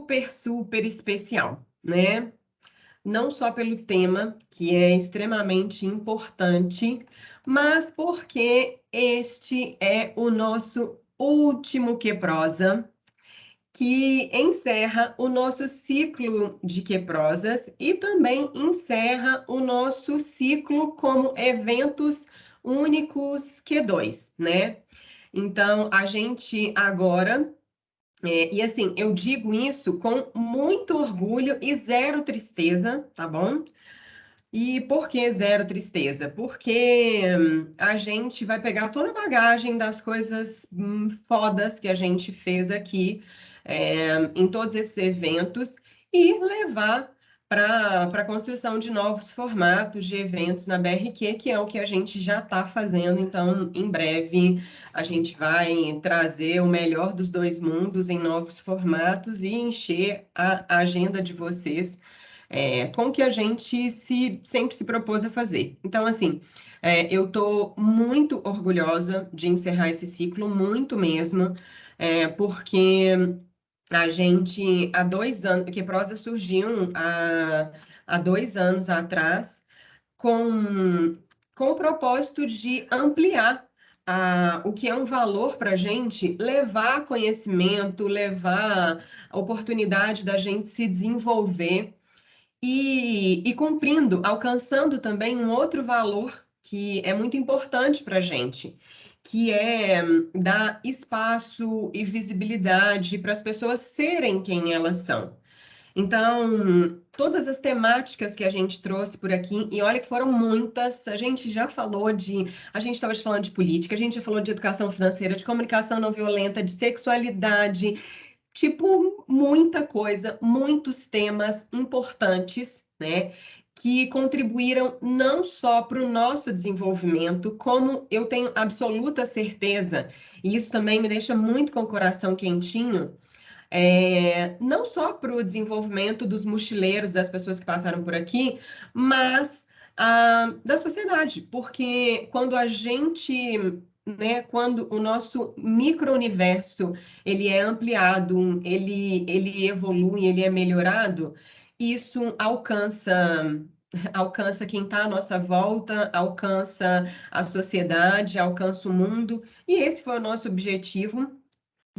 super, super especial, né? Não só pelo tema, que é extremamente importante, mas porque este é o nosso último Queprosa, que encerra o nosso ciclo de Queprosas e também encerra o nosso ciclo como eventos únicos Q2, né? Então, a gente agora e assim, eu digo isso com muito orgulho e zero tristeza, tá bom? E por que zero tristeza? Porque a gente vai pegar toda a bagagem das coisas fodas que a gente fez aqui em todos esses eventos e levar para a construção de novos formatos de eventos na BRQ, que é o que a gente já está fazendo. Então, em breve, a gente vai trazer o melhor dos dois mundos em novos formatos e encher a agenda de vocês com o que a gente sempre se propôs a fazer. Então, assim, eu estou muito orgulhosa de encerrar esse ciclo, muito mesmo, porque a gente, há 2 anos, que Prosa surgiu há 2 anos atrás, com o propósito de ampliar o que é um valor para a gente, levar conhecimento, levar a oportunidade da gente se desenvolver e cumprindo, alcançando também um outro valor que é muito importante para a gente, que é dar espaço e visibilidade para as pessoas serem quem elas são. Então, todas as temáticas que a gente trouxe por aqui, e olha que foram muitas, a gente já falou a gente estava falando de política, a gente já falou de educação financeira, de comunicação não violenta, de sexualidade, tipo, muita coisa, muitos temas importantes, né? Que contribuíram não só para o nosso desenvolvimento, como eu tenho absoluta certeza, e isso também me deixa muito com o coração quentinho, não só para o desenvolvimento dos mochileiros, das pessoas que passaram por aqui, mas da sociedade, porque quando a gente, né, quando o nosso micro-universo ele é ampliado, ele evolui, ele é melhorado, isso alcança quem está à nossa volta, alcança a sociedade, alcança o mundo, e esse foi o nosso objetivo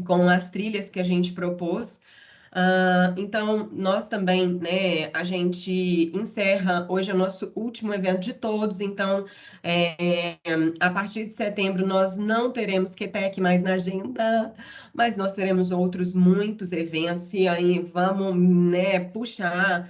com as trilhas que a gente propôs. Então, nós também, né, a gente encerra hoje é o nosso último evento de todos, então, a partir de setembro nós não teremos QTEC mais na agenda, mas nós teremos outros muitos eventos, e aí vamos, né, puxar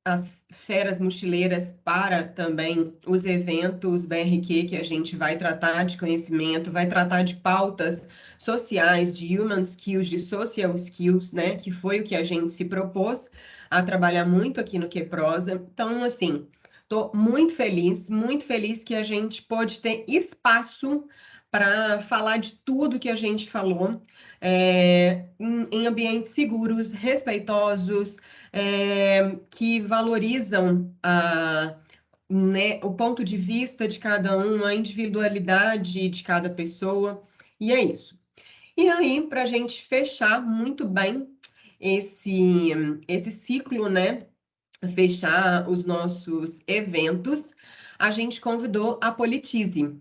as feras mochileiras para também os eventos BRQ, que a gente vai tratar de conhecimento, vai tratar de pautas sociais, de human skills, de social skills, né? Que foi o que a gente se propôs a trabalhar muito aqui no Queprosa. Então, assim, estou muito feliz que a gente pôde ter espaço para falar de tudo que a gente falou, em ambientes seguros, respeitosos, que valorizam né, o ponto de vista de cada um, a individualidade de cada pessoa, e é isso. E aí, para a gente fechar muito bem esse, esse ciclo, né? Fechar os nossos eventos, a gente convidou a Politize,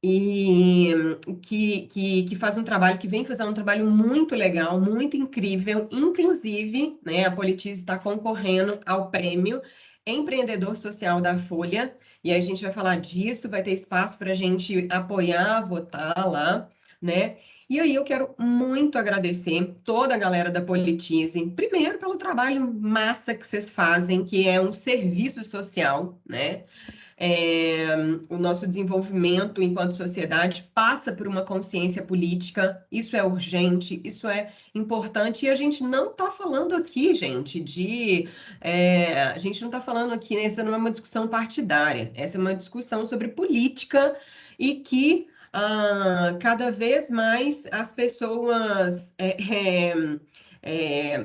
e que faz um trabalho, que vem fazer um trabalho muito legal, muito incrível. Inclusive, né, a Politize está concorrendo ao prêmio Empreendedor Social da Folha, e aí a gente vai falar disso, vai ter espaço para a gente apoiar, votar lá, né? E aí eu quero muito agradecer toda a galera da Politize, primeiro pelo trabalho massa que vocês fazem, que é um serviço social, né? é, o nosso desenvolvimento enquanto sociedade passa por uma consciência política, isso é urgente, isso é importante, e a gente não está falando aqui, gente, a gente não está falando aqui, né, essa não é uma discussão partidária, essa é uma discussão sobre política e que cada vez mais as pessoas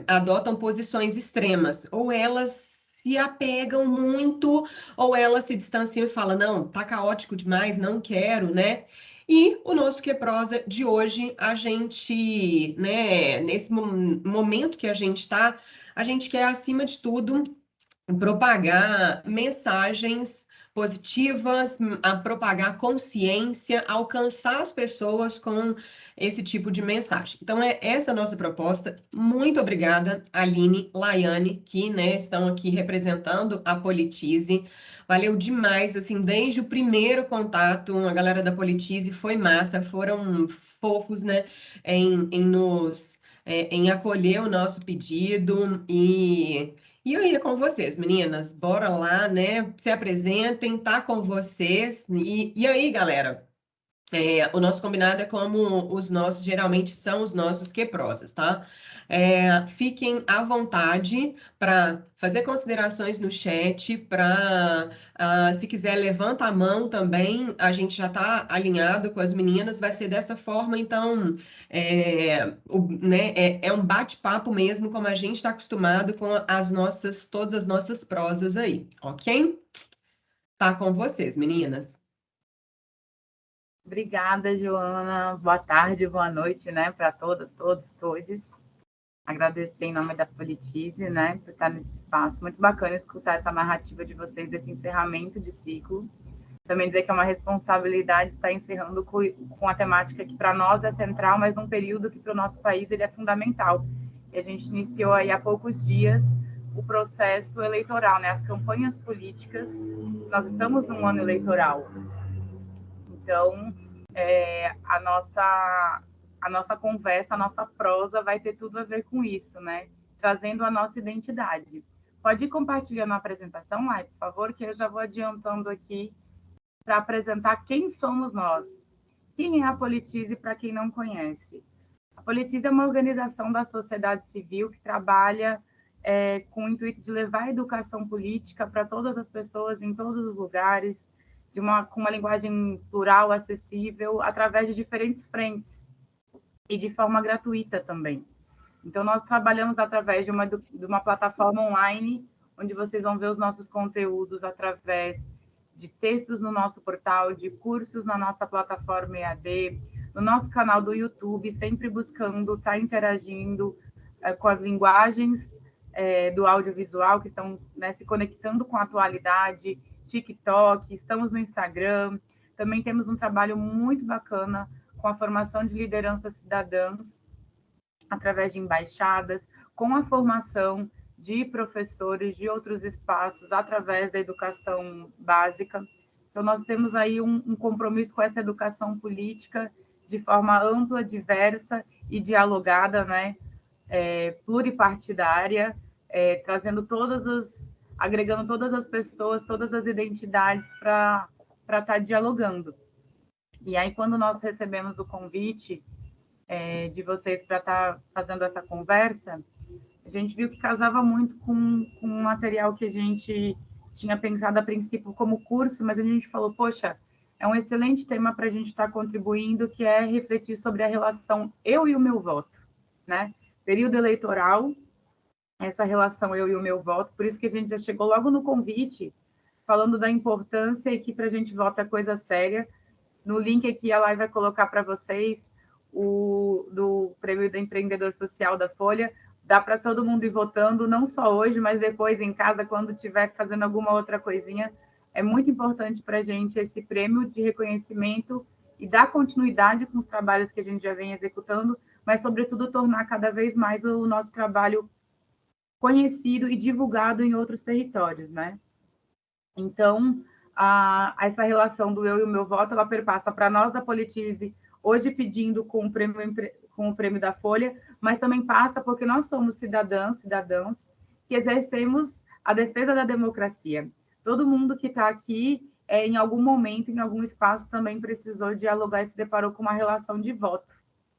adotam posições extremas, ou elas se apegam muito ou ela se distancia e fala, não, tá caótico demais, não quero, né? E o nosso Que Prosa de hoje, a gente, né, nesse momento que a gente está, a gente quer, acima de tudo, propagar mensagens positivas, a propagar consciência, alcançar as pessoas com esse tipo de mensagem. Então, é essa a nossa proposta. Muito obrigada, Aline, Laiane, que, né, estão aqui representando a Politize. Valeu demais, assim, desde o primeiro contato, a galera da Politize foi massa, foram fofos, né, em acolher o nosso pedido e eu ia com vocês, meninas. Bora lá, né? Se apresentem, tá com vocês. E aí, galera? O nosso combinado é como os nossos, geralmente são os nossos queprosas, tá? Fiquem à vontade para fazer considerações no chat, para, se quiser, levanta a mão também, a gente já está alinhado com as meninas, vai ser dessa forma, então, né, é um bate-papo mesmo, como a gente está acostumado com todas as nossas prosas aí, ok? Tá com vocês, meninas. Obrigada, Joana. Boa tarde, boa noite, né, para todas, todos, todes. Agradecer em nome da Politize, né, por estar nesse espaço. Muito bacana escutar essa narrativa de vocês desse encerramento de ciclo. Também dizer que é uma responsabilidade estar encerrando com a temática que para nós é central, mas num período que para o nosso país ele é fundamental. E a gente iniciou aí há poucos dias o processo eleitoral, né, as campanhas políticas. Nós estamos num ano eleitoral. Então, a nossa conversa, a nossa prosa vai ter tudo a ver com isso, né? Trazendo a nossa identidade. Pode ir compartilhando a apresentação, Lai, por favor, que eu já vou adiantando aqui para apresentar quem somos nós. Quem é a Politize para quem não conhece? A Politize é uma organização da sociedade civil que trabalha com o intuito de levar a educação política para todas as pessoas, em todos os lugares, com uma linguagem plural, acessível, através de diferentes frentes e de forma gratuita também. Então, nós trabalhamos através de uma plataforma online, onde vocês vão ver os nossos conteúdos através de textos no nosso portal, de cursos na nossa plataforma EAD, no nosso canal do YouTube, sempre buscando estar interagindo com as linguagens do audiovisual que estão, né, se conectando com a atualidade, TikTok, estamos no Instagram. Também temos um trabalho muito bacana com a formação de lideranças cidadãs, através de embaixadas, com a formação de professores de outros espaços, através da educação básica. Então, nós temos aí um compromisso com essa educação política de forma ampla, diversa e dialogada, né? Pluripartidária, agregando todas as pessoas, todas as identidades para estar dialogando. E aí, quando nós recebemos o convite de vocês para estar fazendo essa conversa, a gente viu que casava muito com um material que a gente tinha pensado a princípio como curso, mas a gente falou, poxa, é um excelente tema para a gente estar contribuindo, que é refletir sobre a relação eu e o meu voto, né? Período eleitoral, essa relação eu e o meu voto, por isso que a gente já chegou logo no convite, falando da importância e que para a gente voto é coisa séria. No link aqui, a live vai colocar para vocês do Prêmio do Empreendedor Social da Folha. Dá para todo mundo ir votando, não só hoje, mas depois em casa, quando estiver fazendo alguma outra coisinha. É muito importante para a gente esse prêmio de reconhecimento e dar continuidade com os trabalhos que a gente já vem executando, mas, sobretudo, tornar cada vez mais o nosso trabalho conhecido e divulgado em outros territórios, né? Então, essa relação do eu e o meu voto, ela perpassa para nós da Politize, hoje pedindo com o prêmio da Folha, mas também passa porque nós somos cidadãs que exercemos a defesa da democracia. Todo mundo que está aqui, em algum momento, em algum espaço, também precisou dialogar e se deparou com uma relação de voto,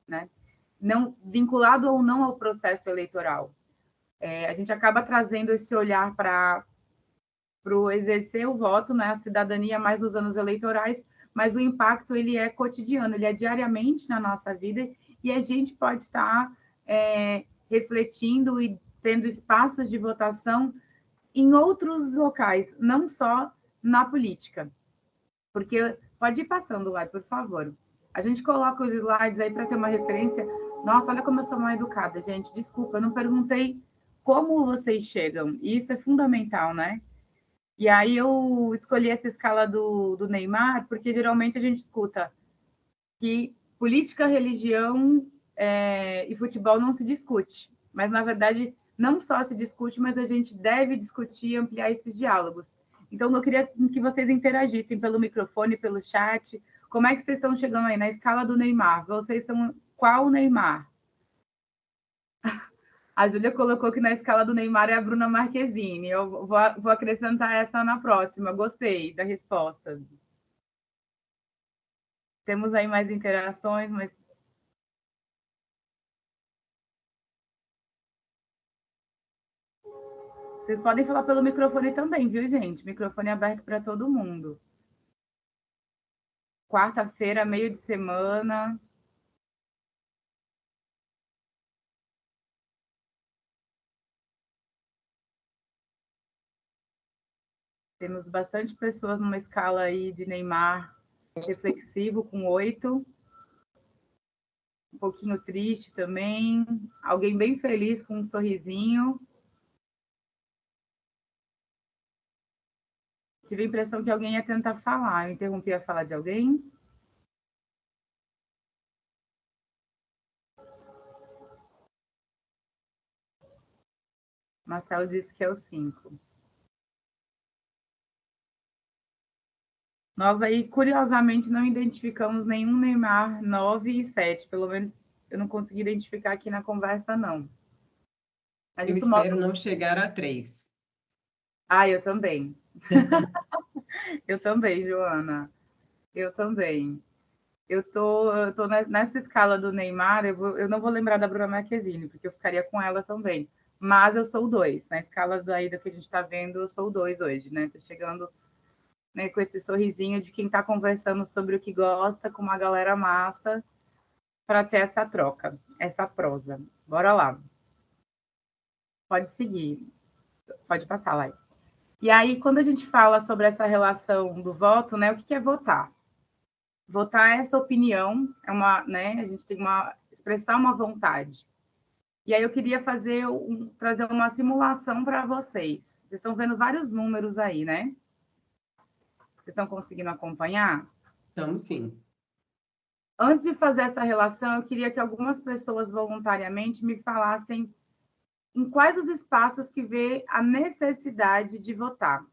né? Não, vinculado ou não ao processo eleitoral. A gente acaba trazendo esse olhar para o exercer o voto, né, a cidadania mais nos anos eleitorais, mas o impacto ele é cotidiano, ele é diariamente na nossa vida e a gente pode estar refletindo e tendo espaços de votação em outros locais, não só na política. Porque pode ir passando lá, por favor. A gente coloca os slides aí para ter uma referência. Nossa, olha como eu sou mal educada, gente. Desculpa, eu não perguntei como vocês chegam. E isso é fundamental, né? E aí eu escolhi essa escala do Neymar, porque geralmente a gente escuta que política, religião e futebol não se discute. Mas, na verdade, não só se discute, mas a gente deve discutir e ampliar esses diálogos. Então, eu queria que vocês interagissem pelo microfone, pelo chat. Como é que vocês estão chegando aí na escala do Neymar? Vocês são qual Neymar? A Júlia colocou que na escala do Neymar é a Bruna Marquezine. Eu vou acrescentar essa na próxima. Gostei da resposta. Temos aí mais interações, mas vocês podem falar pelo microfone também, viu, gente? Microfone aberto para todo mundo. Quarta-feira, meio de semana. Temos bastante pessoas numa escala aí de Neymar reflexivo, com 8. Um pouquinho triste também. Alguém bem feliz, com um sorrisinho. Tive a impressão que alguém ia tentar falar. Eu interrompi a fala de alguém. Marcelo disse que é o 5. Nós aí, curiosamente, não identificamos nenhum Neymar 9 e 7. Pelo menos eu não consegui identificar aqui na conversa, não. Mas Eu isso espero mostra... não chegar a 3. Ah, eu também. Eu também, Joana. Eu também. Eu tô nessa escala do Neymar, eu não vou lembrar da Bruna Marquezine, porque eu ficaria com ela também. Mas eu sou o 2. Na escala daí do que a gente está vendo, eu sou o 2 hoje, né? Tô chegando, né, com esse sorrisinho de quem está conversando sobre o que gosta com uma galera massa para ter essa troca, essa prosa. Bora lá. Pode seguir. Pode passar, Lai. E aí, quando a gente fala sobre essa relação do voto, né? O que é votar? Votar é essa opinião, é uma, né? A gente tem uma expressar uma vontade. E aí eu queria trazer uma simulação para vocês. Vocês estão vendo vários números aí, né? Vocês estão conseguindo acompanhar? Então, sim. Antes de fazer essa relação, eu queria que algumas pessoas voluntariamente me falassem em quais os espaços que vê a necessidade de votar.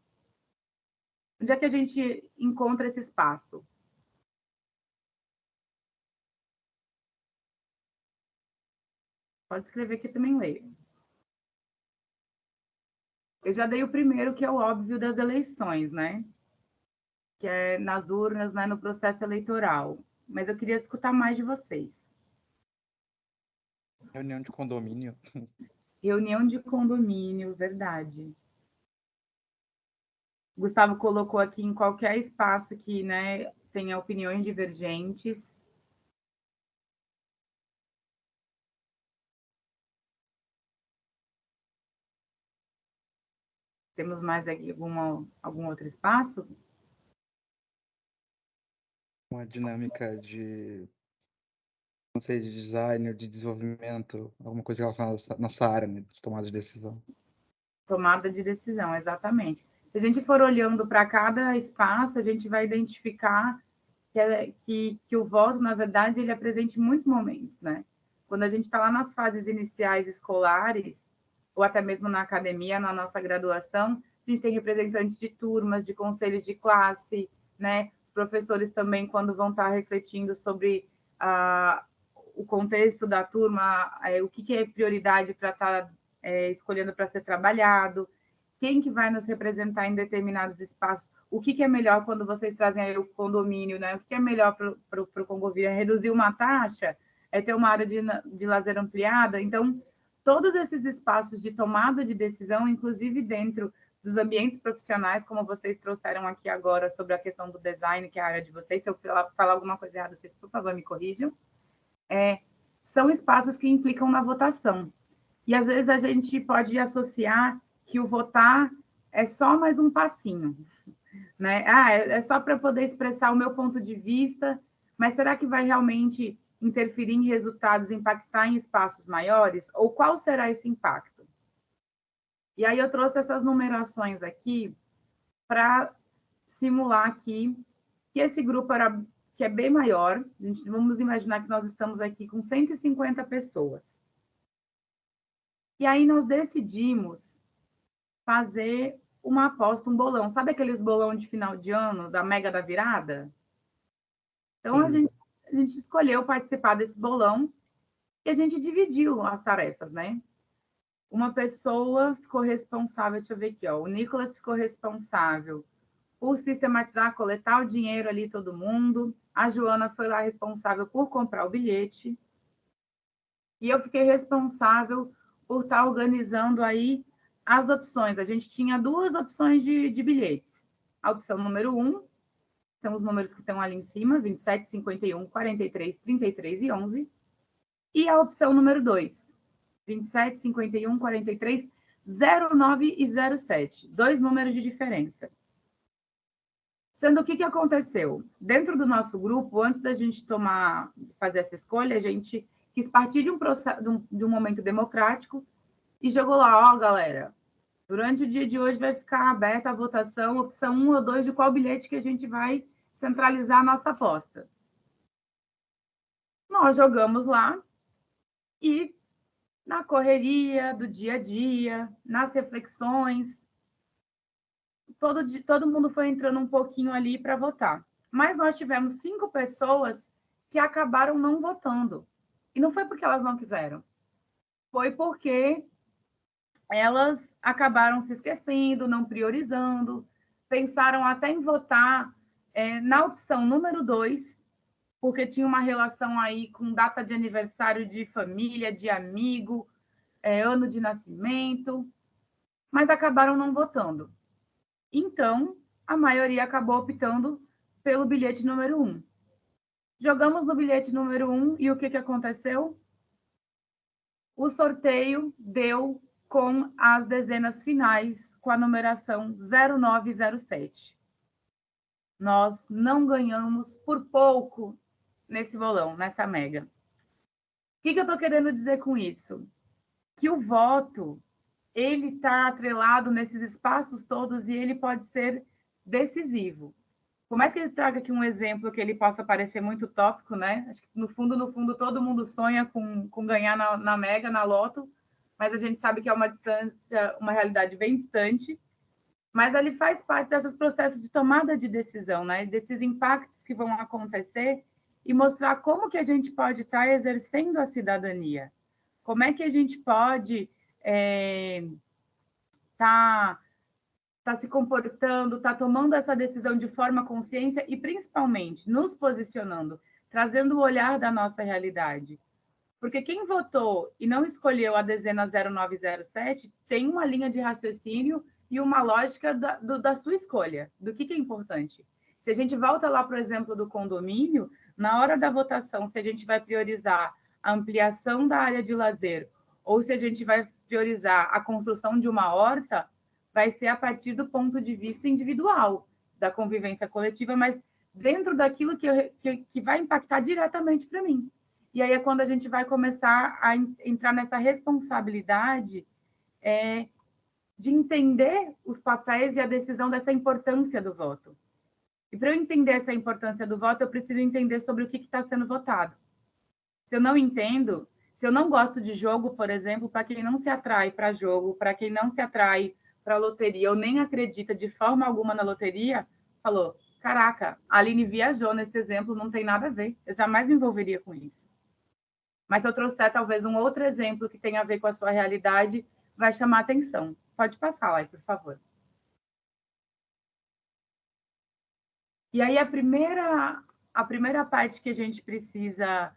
Onde é que a gente encontra esse espaço? Pode escrever que também leio. Eu já dei o primeiro, que é o óbvio das eleições, né? Que é nas urnas, né, no processo eleitoral. Mas eu queria escutar mais de vocês. Reunião de condomínio. Reunião de condomínio, verdade. Gustavo colocou aqui em qualquer espaço que, né, tenha opiniões divergentes. Temos mais aqui algum outro espaço? Uma dinâmica de, não sei, de design ou de desenvolvimento, alguma coisa relacionada à nossa área, né, de tomada de decisão. Tomada de decisão, exatamente. Se a gente for olhando para cada espaço, a gente vai identificar que o voto, na verdade, ele é presente em muitos momentos, né? Quando a gente está lá nas fases iniciais escolares, ou até mesmo na academia, na nossa graduação, a gente tem representantes de turmas, de conselhos de classe, né? Os professores também, quando vão estar refletindo sobre o contexto da turma, o que é prioridade para estar escolhendo para ser trabalhado, quem que vai nos representar em determinados espaços, o que é melhor quando vocês trazem aí o condomínio, né? O que é melhor para o Congovia? Reduzir uma taxa? É ter uma área de lazer ampliada? Então, todos esses espaços de tomada de decisão, inclusive dentro dos ambientes profissionais, como vocês trouxeram aqui agora sobre a questão do design, que é a área de vocês, se eu falar alguma coisa errada, vocês, por favor, me corrijam, são espaços que implicam na votação. E, às vezes, a gente pode associar que o votar é só mais um passinho, né? É só para poder expressar o meu ponto de vista. Mas será que vai realmente interferir em resultados, impactar em espaços maiores? Ou qual será esse impacto? E aí eu trouxe essas numerações aqui para simular aqui que esse grupo que é bem maior. Vamos imaginar que nós estamos aqui com 150 pessoas. E aí nós decidimos fazer uma aposta, um bolão. Sabe aqueles bolão de final de ano, da Mega da Virada? Então, a gente escolheu participar desse bolão e a gente dividiu as tarefas, né? Uma pessoa ficou responsável, deixa eu ver aqui, ó, o Nicolas ficou responsável por sistematizar, coletar o dinheiro ali, todo mundo. A Joana foi lá responsável por comprar o bilhete. E eu fiquei responsável por estar organizando aí as opções. A gente tinha 2 opções de bilhetes. A opção número 1, são os números que estão ali em cima, 27, 51, 43, 33 e 11. E a opção número 2, 27, 51, 43, 09 e 07. 2 números de diferença. Sendo o que aconteceu? Dentro do nosso grupo, antes da gente fazer essa escolha, a gente quis partir de um processo, de um momento democrático e jogou lá, ó, galera, durante o dia de hoje vai ficar aberta a votação, opção 1 ou 2, de qual bilhete que a gente vai centralizar a nossa aposta. Nós jogamos lá e na correria do dia a dia, nas reflexões, todo mundo foi entrando um pouquinho ali para votar. Mas nós tivemos 5 pessoas que acabaram não votando. E não foi porque elas não quiseram. Foi porque elas acabaram se esquecendo, não priorizando, pensaram até em votar na opção número 2, porque tinha uma relação aí com data de aniversário de família, de amigo, ano de nascimento, mas acabaram não votando. Então, a maioria acabou optando pelo bilhete número 1. Jogamos no bilhete número 1 e o que aconteceu? O sorteio deu com as dezenas finais, com a numeração 0907. Nós não ganhamos por pouco nesse bolão, nessa mega. O que eu estou querendo dizer com isso? Que o voto, ele está atrelado nesses espaços todos e ele pode ser decisivo. Por mais que ele traga aqui um exemplo que ele possa parecer muito utópico, né? Acho que no fundo, todo mundo sonha com ganhar na Mega, na Loto, mas a gente sabe que é uma distância, uma realidade bem distante. Mas ele faz parte desses processos de tomada de decisão, né? Desses impactos que vão acontecer e mostrar como que a gente pode estar exercendo a cidadania. Como é que a gente pode tá se comportando, tá tomando essa decisão de forma consciente e, principalmente, nos posicionando, trazendo o olhar da nossa realidade. Porque quem votou e não escolheu a dezena 0907 tem uma linha de raciocínio e uma lógica da sua escolha, do que é importante. Se a gente volta lá, por exemplo, do condomínio, na hora da votação, se a gente vai priorizar a ampliação da área de lazer ou se a gente vai priorizar a construção de uma horta, vai ser a partir do ponto de vista individual, da convivência coletiva, mas dentro daquilo que vai impactar diretamente para mim. E aí é quando a gente vai começar a entrar nessa responsabilidade de entender os papéis e a decisão dessa importância do voto. E para eu entender essa importância do voto, eu preciso entender sobre o que está sendo votado. Se eu não entendo, se eu não gosto de jogo, por exemplo, para quem não se atrai para jogo, para quem não se atrai para loteria, ou nem acredita de forma alguma na loteria, falou, caraca, a Aline viajou nesse exemplo, não tem nada a ver, eu jamais me envolveria com isso. Mas se eu trouxer talvez um outro exemplo que tenha a ver com a sua realidade, vai chamar atenção. Pode passar lá, por favor. E aí a primeira parte que a gente precisa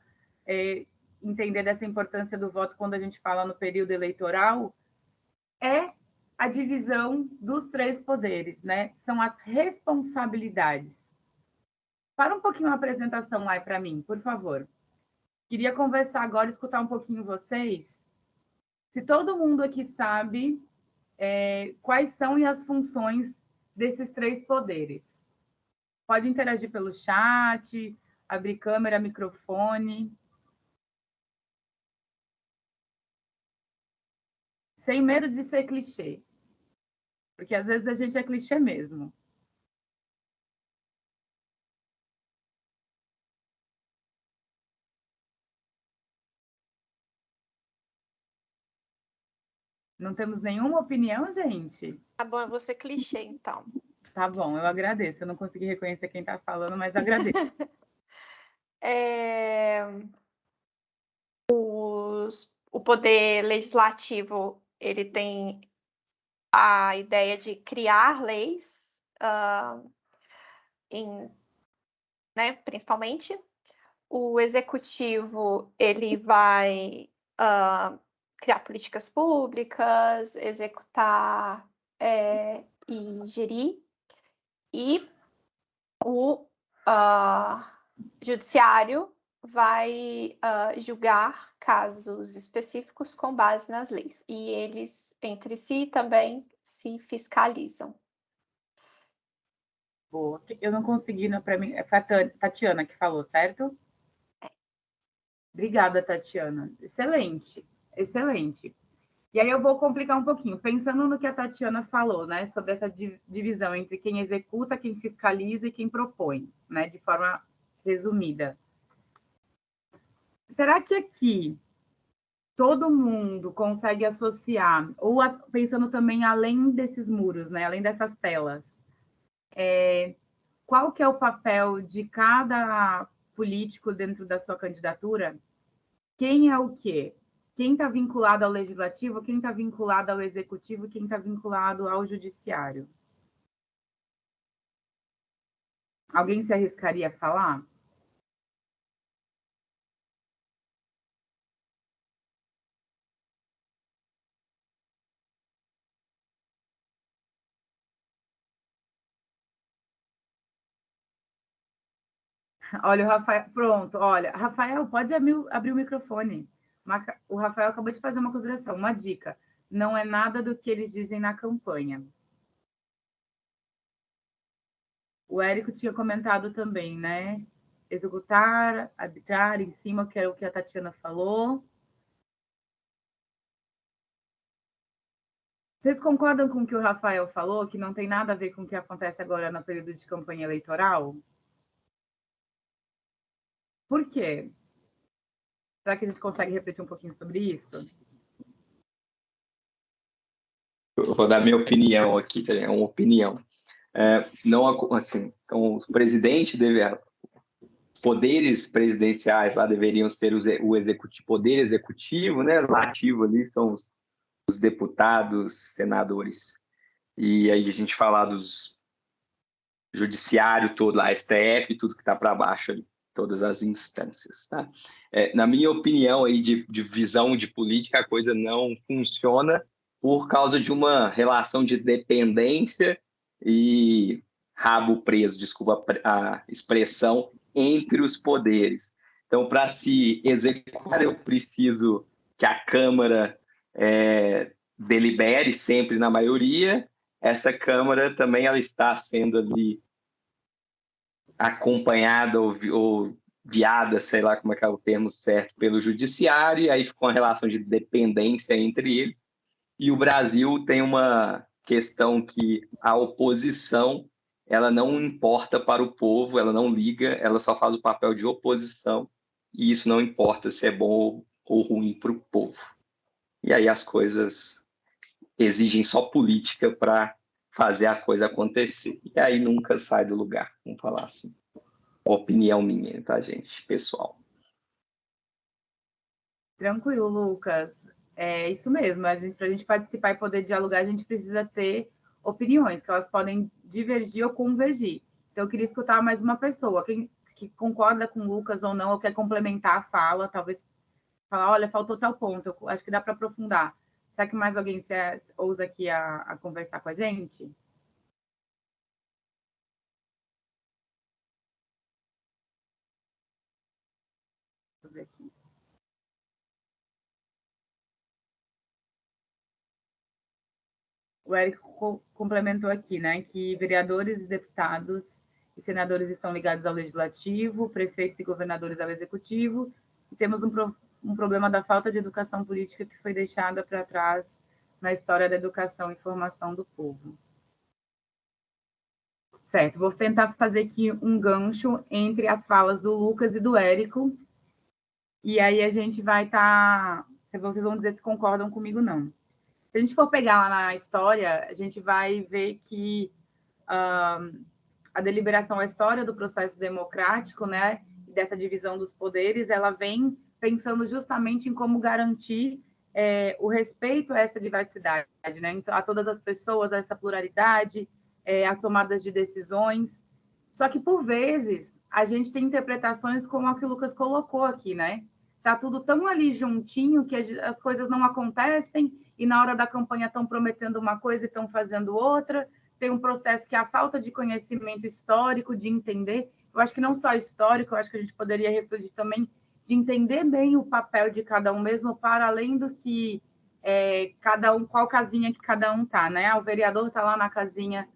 entender dessa importância do voto quando a gente fala no período eleitoral é a divisão dos 3 poderes, né? São as responsabilidades. Para um pouquinho a apresentação lá para mim, por favor. Queria conversar agora, escutar um pouquinho vocês. Se todo mundo aqui sabe quais são e as funções desses 3 poderes. Pode interagir pelo chat, abrir câmera, microfone. Sem medo de ser clichê. Porque às vezes a gente é clichê mesmo. Não temos nenhuma opinião, gente? Tá bom, eu vou ser clichê, então. Tá bom, eu agradeço. Eu não consegui reconhecer quem está falando, mas agradeço. O poder legislativo, ele tem a ideia de criar leis, né, principalmente. O executivo, ele vai criar políticas públicas, executar e gerir. E o judiciário vai julgar casos específicos com base nas leis. E eles, entre si, também se fiscalizam. Boa. Eu não consegui, para mim. Foi a Tatiana que falou, certo? Obrigada, Tatiana. Excelente, excelente. E aí eu vou complicar um pouquinho, pensando no que a Tatiana falou, né, sobre essa divisão entre quem executa, quem fiscaliza e quem propõe, né, de forma resumida. Será que aqui todo mundo consegue associar, ou pensando também além desses muros, né, além dessas telas, qual que é o papel de cada político dentro da sua candidatura? Quem é o quê? Quem está vinculado ao legislativo, quem está vinculado ao executivo, quem está vinculado ao judiciário? Alguém se arriscaria a falar? Olha, o Rafael. Pronto, olha. Rafael, pode abrir o microfone. O Rafael acabou de fazer uma consideração, uma dica. Não é nada do que eles dizem na campanha. O Érico tinha comentado também, né? Executar, arbitrar em cima, que era o que a Tatiana falou. Vocês concordam com o que o Rafael falou, que não tem nada a ver com o que acontece agora no período de campanha eleitoral? Por quê? Será que a gente consegue refletir um pouquinho sobre isso? Eu vou dar minha opinião aqui, tá? É uma opinião. Não, assim, então, o presidente poderes presidenciais lá deveriam ter o executivo, poder executivo, né? Lativo ali são os deputados, senadores. E aí a gente falar dos judiciário todo lá, STF, tudo que está para baixo ali, todas as instâncias, tá? Na minha opinião aí de visão de política, a coisa não funciona por causa de uma relação de dependência e rabo preso, desculpa a expressão, entre os poderes. Então, para se executar, eu preciso que a Câmara delibere sempre na maioria. Essa Câmara também ela está sendo ali acompanhada ou guiada, sei lá como é que é o termo certo, pelo judiciário, e aí fica uma relação de dependência entre eles. E o Brasil tem uma questão que a oposição ela não importa para o povo, ela não liga, ela só faz o papel de oposição, e isso não importa se é bom ou ruim para o povo. E aí as coisas exigem só política para fazer a coisa acontecer. E aí nunca sai do lugar, vamos falar assim. Opinião minha, tá, gente? Pessoal. Tranquilo, Lucas. É isso mesmo. Para a gente participar e poder dialogar, a gente precisa ter opiniões, que elas podem divergir ou convergir. Então, eu queria escutar mais uma pessoa. Quem que concorda com o Lucas ou não, ou quer complementar a fala, talvez falar, olha, faltou tal ponto, eu acho que dá para aprofundar. Será que mais alguém se ousa aqui a conversar com a gente? Deixa eu ver aqui. O Érico complementou aqui, né, que vereadores e deputados e senadores estão ligados ao legislativo, prefeitos e governadores ao executivo, e temos um problema da falta de educação política que foi deixada para trás na história da educação e formação do povo. Certo, vou tentar fazer aqui um gancho entre as falas do Lucas e do Érico, e aí a gente vai estar... Vocês vão dizer se concordam comigo, não. Se a gente for pegar lá na história, a gente vai ver que a deliberação, a história do processo democrático, né, dessa divisão dos poderes, ela vem pensando justamente em como garantir o respeito a essa diversidade, né, então, a todas as pessoas, a essa pluralidade, as tomadas de decisões. Só que, por vezes, a gente tem interpretações como a que o Lucas colocou aqui, né? Tá tudo tão ali juntinho que as coisas não acontecem e na hora da campanha estão prometendo uma coisa e estão fazendo outra. Tem um processo que é a falta de conhecimento histórico, de entender. Eu acho que não só histórico, eu acho que a gente poderia refletir também de entender bem o papel de cada um mesmo, para além do que cada um, qual casinha que cada um tá, né? O vereador está lá na casinha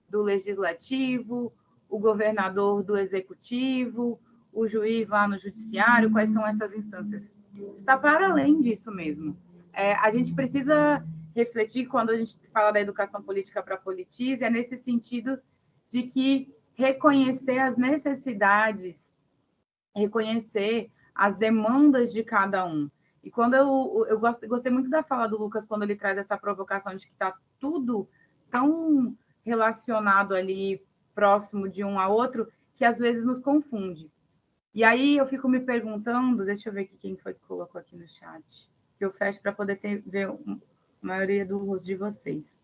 do legislativo, o governador do executivo, o juiz lá no judiciário, quais são essas instâncias? Está para além disso mesmo. A gente precisa refletir, quando a gente fala da educação política para a Politize, é nesse sentido de que reconhecer as necessidades, reconhecer as demandas de cada um. E quando eu gostei muito da fala do Lucas, quando ele traz essa provocação de que está tudo tão relacionado ali, próximo de um a outro, que às vezes nos confunde. E aí eu fico me perguntando, deixa eu ver aqui quem foi que colocou aqui no chat, que eu fecho para poder ver a maioria do rosto de vocês.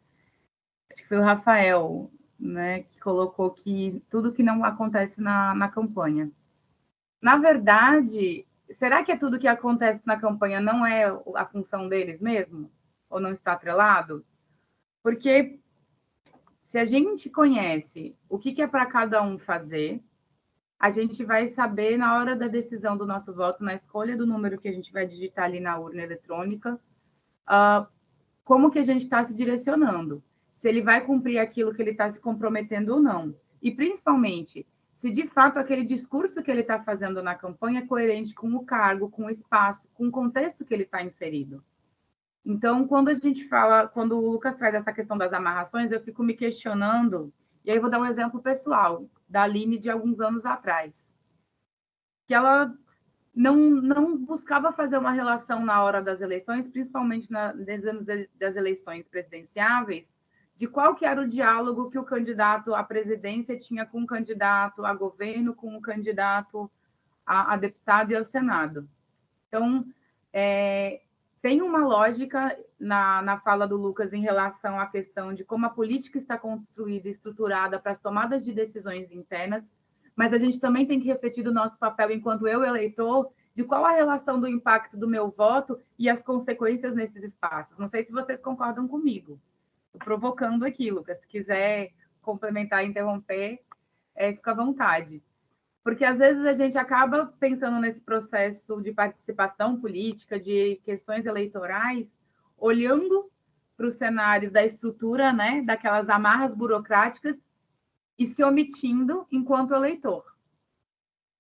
Acho que foi o Rafael, né, que colocou que tudo que não acontece na campanha. Na verdade, será que tudo que acontece na campanha não é a função deles mesmo? Ou não está atrelado? Porque se a gente conhece o que é para cada um fazer, a gente vai saber, na hora da decisão do nosso voto, na escolha do número que a gente vai digitar ali na urna eletrônica, como que a gente está se direcionando, se ele vai cumprir aquilo que ele está se comprometendo ou não. E, principalmente, se de fato aquele discurso que ele está fazendo na campanha é coerente com o cargo, com o espaço, com o contexto que ele está inserido. Então, quando a gente fala, quando o Lucas traz essa questão das amarrações, eu fico me questionando, e aí eu vou dar um exemplo pessoal, da Aline de alguns anos atrás, que ela não buscava fazer uma relação na hora das eleições, principalmente nos anos das eleições presidenciáveis, de qual que era o diálogo que o candidato à presidência tinha com o candidato a governo, com o candidato a deputado e ao Senado. Então, tem uma lógica na fala do Lucas em relação à questão de como a política está construída e estruturada para as tomadas de decisões internas, mas a gente também tem que refletir do nosso papel enquanto eleitor, de qual a relação do impacto do meu voto e as consequências nesses espaços. Não sei se vocês concordam comigo. Estou provocando aqui, Lucas. Se quiser complementar e interromper, fica à vontade. Porque, às vezes, a gente acaba pensando nesse processo de participação política, de questões eleitorais, olhando para o cenário da estrutura, né, daquelas amarras burocráticas, e se omitindo enquanto eleitor.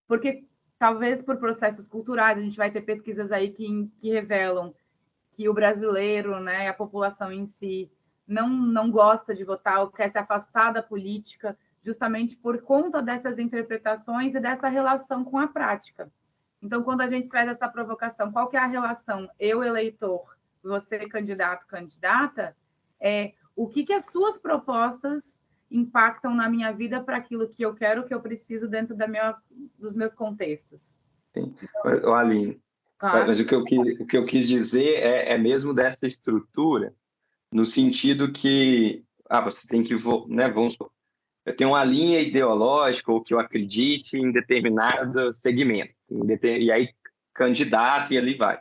Porque, talvez por processos culturais, a gente vai ter pesquisas aí que revelam que o brasileiro, né, a população em si, não gosta de votar ou quer se afastar da política, justamente por conta dessas interpretações e dessa relação com a prática. Então, quando a gente traz essa provocação, qual que é a relação eu, eleitor, você, candidato, candidata, o que as suas propostas impactam na minha vida para aquilo que eu quero, que eu preciso dentro dos meus contextos. Sim. Aline, Claro. mas o que eu quis dizer é mesmo dessa estrutura, no sentido que você tem que, né, vamos supor, eu tenho uma linha ideológica ou que eu acredite em determinado segmento, e aí candidato e ali vai.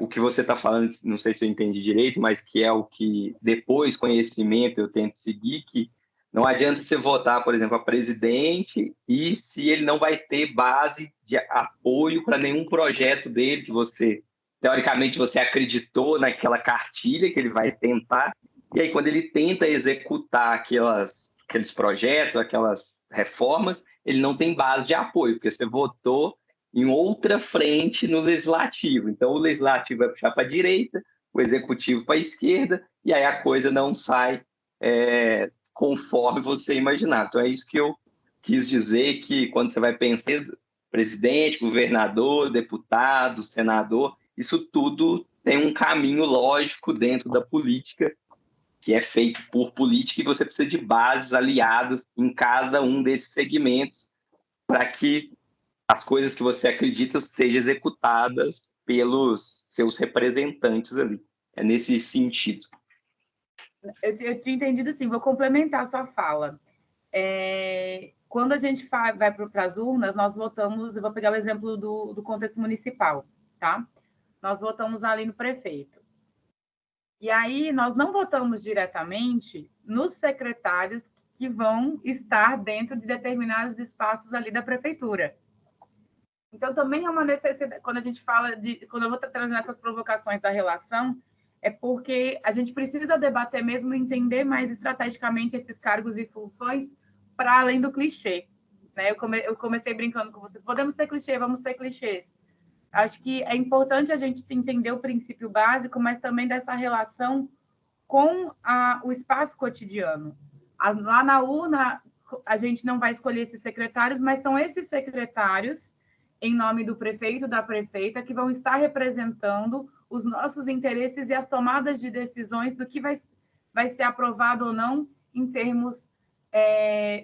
O que você está falando, não sei se eu entendi direito, mas que é o que depois, conhecimento, eu tento seguir, que não adianta você votar, por exemplo, a presidente e se ele não vai ter base de apoio para nenhum projeto dele que você, teoricamente, você acreditou naquela cartilha que ele vai tentar, e aí quando ele tenta executar aquelas aqueles projetos, aquelas reformas, ele não tem base de apoio, porque você votou em outra frente no legislativo. Então, o legislativo vai puxar para a direita, o executivo para a esquerda, e aí a coisa não sai conforme você imaginar. Então, é isso que eu quis dizer, que quando você vai pensar presidente, governador, deputado, senador, isso tudo tem um caminho lógico dentro da política, que é feito por política, e você precisa de bases, aliados em cada um desses segmentos para que as coisas que você acredita sejam executadas pelos seus representantes ali. É nesse sentido. Eu tinha entendido, sim. Vou complementar a sua fala. Quando a gente vai para as urnas, nós votamos, eu vou pegar o exemplo do contexto municipal, tá? Nós votamos ali no prefeito. E aí, nós não votamos diretamente nos secretários que vão estar dentro de determinados espaços ali da prefeitura. Então, também é uma necessidade, quando a gente fala quando eu vou trazendo essas provocações da relação, é porque a gente precisa debater mesmo, entender mais estrategicamente esses cargos e funções para além do clichê. Né? Eu comecei brincando com vocês, podemos ser clichê, vamos ser clichês. Acho que é importante a gente entender o princípio básico, mas também dessa relação com o espaço cotidiano. Lá na urna, a gente não vai escolher esses secretários, mas são esses secretários, em nome do prefeito, da prefeita, que vão estar representando os nossos interesses e as tomadas de decisões do que vai ser aprovado ou não em termos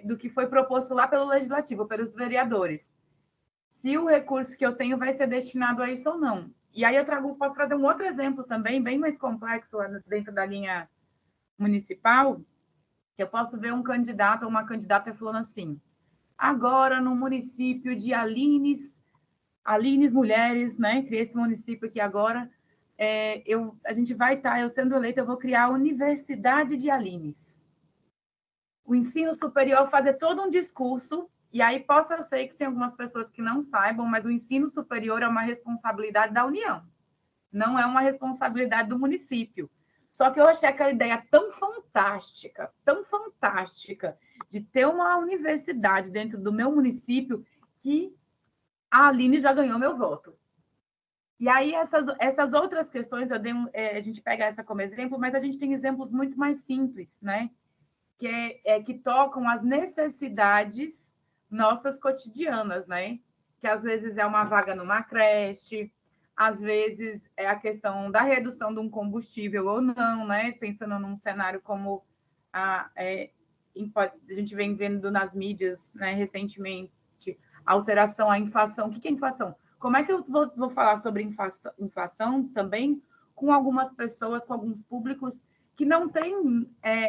do que foi proposto lá pelo Legislativo, pelos vereadores. Se o recurso que eu tenho vai ser destinado a isso ou não. E aí posso trazer um outro exemplo também, bem mais complexo lá dentro da linha municipal, que eu posso ver um candidato ou uma candidata falando assim, agora no município de Alines Mulheres, né? Criei esse município aqui agora, a gente vai estar, eu sendo eleita, eu vou criar a Universidade de Alines. O ensino superior fazer todo um discurso, e aí possa ser que tem algumas pessoas que não saibam, mas o ensino superior é uma responsabilidade da União, não é uma responsabilidade do município. Só que eu achei aquela ideia tão fantástica, de ter uma universidade dentro do meu município, que a Aline já ganhou meu voto. E aí, essas outras questões, a gente pega essa como exemplo, mas a gente tem exemplos muito mais simples, né? Que tocam as necessidades nossas cotidianas, né? Que às vezes é uma vaga numa creche, às vezes é a questão da redução de um combustível ou não, né? Pensando num cenário como a gente vem vendo nas mídias, né, recentemente, a alteração, a inflação. O que é inflação? Como é que eu vou falar sobre inflação também com algumas pessoas, com alguns públicos que não têm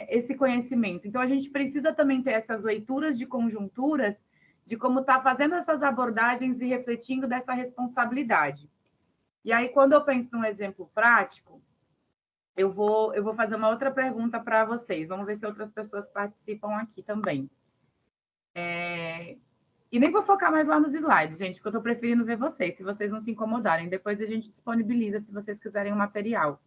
esse conhecimento? Então, a gente precisa também ter essas leituras de conjunturas de como está fazendo essas abordagens e refletindo dessa responsabilidade. E aí, quando eu penso num exemplo prático, eu vou fazer uma outra pergunta para vocês. Vamos ver se outras pessoas participam aqui também. E nem vou focar mais lá nos slides, gente, porque eu estou preferindo ver vocês, se vocês não se incomodarem. Depois a gente disponibiliza, se vocês quiserem, o material.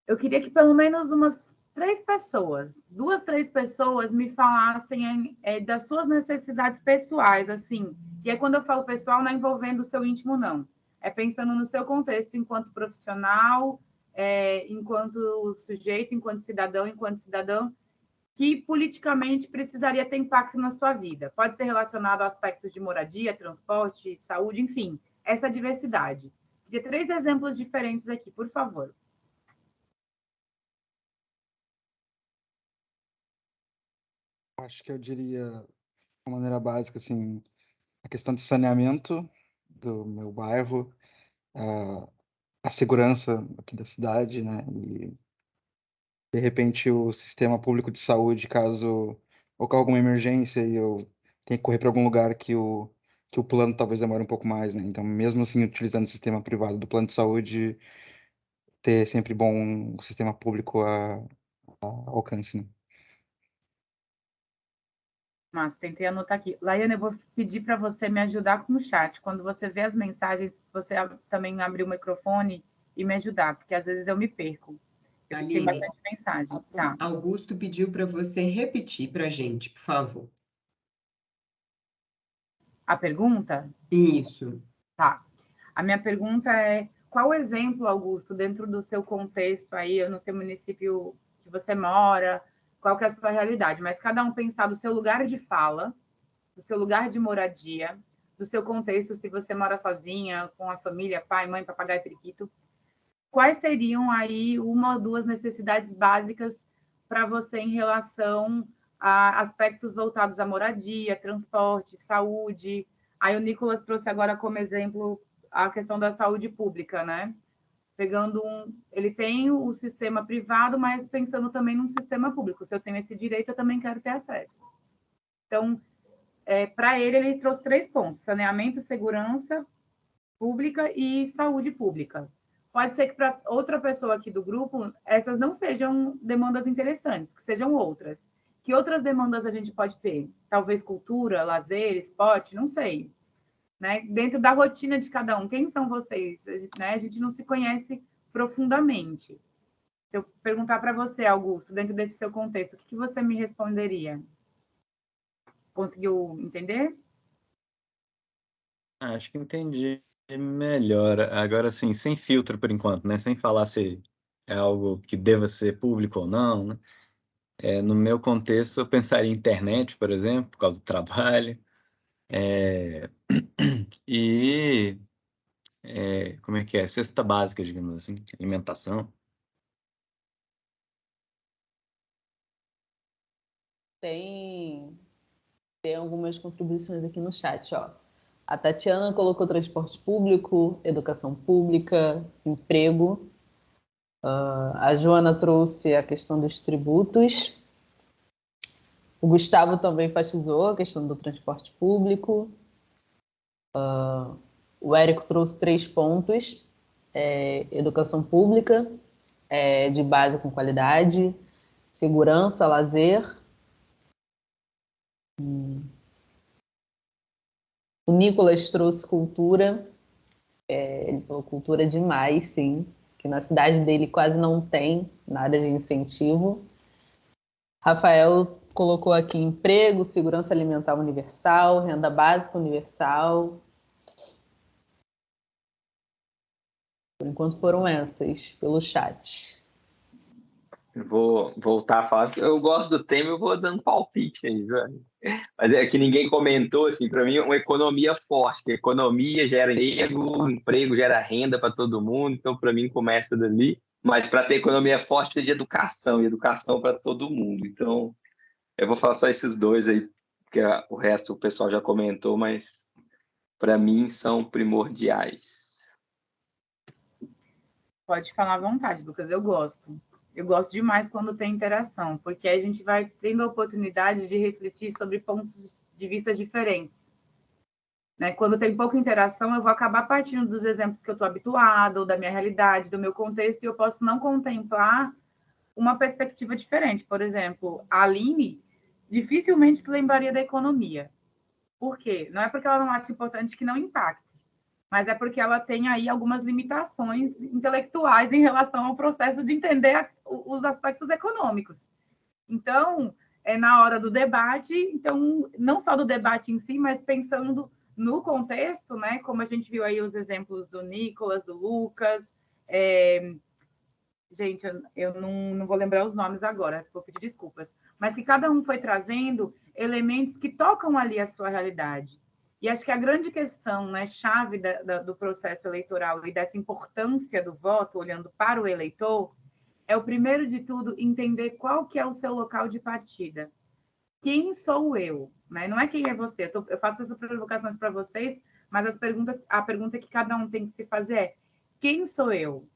Eu queria que pelo menos umas 2, 3 pessoas me falassem das suas necessidades pessoais, assim. E é quando eu falo pessoal, não é envolvendo o seu íntimo, não. É pensando no seu contexto enquanto profissional, enquanto sujeito, enquanto cidadã, que politicamente precisaria ter impacto na sua vida. Pode ser relacionado a aspectos de moradia, transporte, saúde, enfim, essa diversidade. Dê 3 exemplos diferentes aqui, por favor. Acho que eu diria, de uma maneira básica, assim, a questão de saneamento do meu bairro, a segurança aqui da cidade, né? E, de repente, o sistema público de saúde, caso ocorra alguma emergência e eu tenha que correr para algum lugar que o plano talvez demore um pouco mais, né? Então, mesmo assim, utilizando o sistema privado do plano de saúde, ter sempre bom o sistema público a alcance, né? Mas tentei anotar aqui. Laiane, eu vou pedir para você me ajudar com o chat. Quando você vê as mensagens, você também abrir o microfone e me ajudar, porque às vezes eu me perco. Tem Aline, bastante mensagem. Tá. Augusto pediu para você repetir para a gente, por favor. A pergunta? Isso. Tá. A minha pergunta é: qual exemplo, Augusto, dentro do seu contexto aí, no seu município que você mora, qual que é a sua realidade? Mas cada um pensar do seu lugar de fala, do seu lugar de moradia, do seu contexto, se você mora sozinha, com a família, pai, mãe, papagaio, periquito, quais seriam aí uma ou duas necessidades básicas para você em relação a aspectos voltados à moradia, transporte, saúde? Aí o Nicolas trouxe agora como exemplo a questão da saúde pública, né? Ele tem o sistema privado, mas pensando também num sistema público. Se eu tenho esse direito, eu também quero ter acesso. Então, para ele trouxe 3 pontos: saneamento, segurança pública e saúde pública. Pode ser que para outra pessoa aqui do grupo, essas não sejam demandas interessantes, que sejam outras. Que outras demandas a gente pode ter? Talvez cultura, lazer, esporte, não sei. Né? Dentro da rotina de cada um, quem são vocês? A gente não se conhece profundamente. Se eu perguntar para você, Augusto, dentro desse seu contexto, o que você me responderia? Conseguiu entender? Acho que entendi melhor. Agora, assim, sem filtro por enquanto, né? Sem falar se é algo que deva ser público ou não, né? No meu contexto, eu pensaria em internet, por exemplo, por causa do trabalho. E, como é que é? Cesta básica, digamos assim, alimentação. Tem algumas contribuições aqui no chat, ó. A Tatiana colocou transporte público, educação pública, emprego. A Joana trouxe a questão dos tributos. O Gustavo também enfatizou a questão do transporte público. O Érico trouxe 3 pontos: educação pública, de base com qualidade, segurança, lazer. O Nicolas trouxe cultura. Ele falou cultura demais, sim, que na cidade dele quase não tem nada de incentivo. Rafael colocou aqui emprego, segurança alimentar universal, renda básica universal. Por enquanto foram essas, pelo chat. Eu vou voltar a falar, porque eu gosto do tema, eu vou dando palpite aí, velho. Mas é que ninguém comentou, assim, para mim, uma economia forte, que economia gera emprego gera renda para todo mundo, então para mim começa dali. Mas para ter economia forte, precisa de educação, e educação para todo mundo. Então, eu vou falar só esses dois aí, porque o resto o pessoal já comentou, mas para mim são primordiais. Pode falar à vontade, Lucas, eu gosto. Eu gosto demais quando tem interação, porque aí a gente vai tendo a oportunidade de refletir sobre pontos de vista diferentes. Né? Quando tem pouca interação, eu vou acabar partindo dos exemplos que eu estou habituada, ou da minha realidade, do meu contexto, e eu posso não contemplar uma perspectiva diferente. Por exemplo, a Aline dificilmente lembraria da economia. Por quê? Não é porque ela não acha importante que não impacte, mas é porque ela tem aí algumas limitações intelectuais em relação ao processo de entender os aspectos econômicos. Então, na hora do debate, então, não só do debate em si, mas pensando no contexto, né? Como a gente viu aí os exemplos do Nicolas, do Lucas, gente, eu não vou lembrar os nomes agora, vou pedir desculpas, mas que cada um foi trazendo elementos que tocam ali a sua realidade. E acho que a grande questão, né, chave do processo eleitoral e dessa importância do voto, olhando para o eleitor, é o primeiro de tudo entender qual que é o seu local de partida. Quem sou eu? Né? Não é quem é você. Eu faço essas provocações para vocês, mas a pergunta que cada um tem que se fazer é: quem sou eu?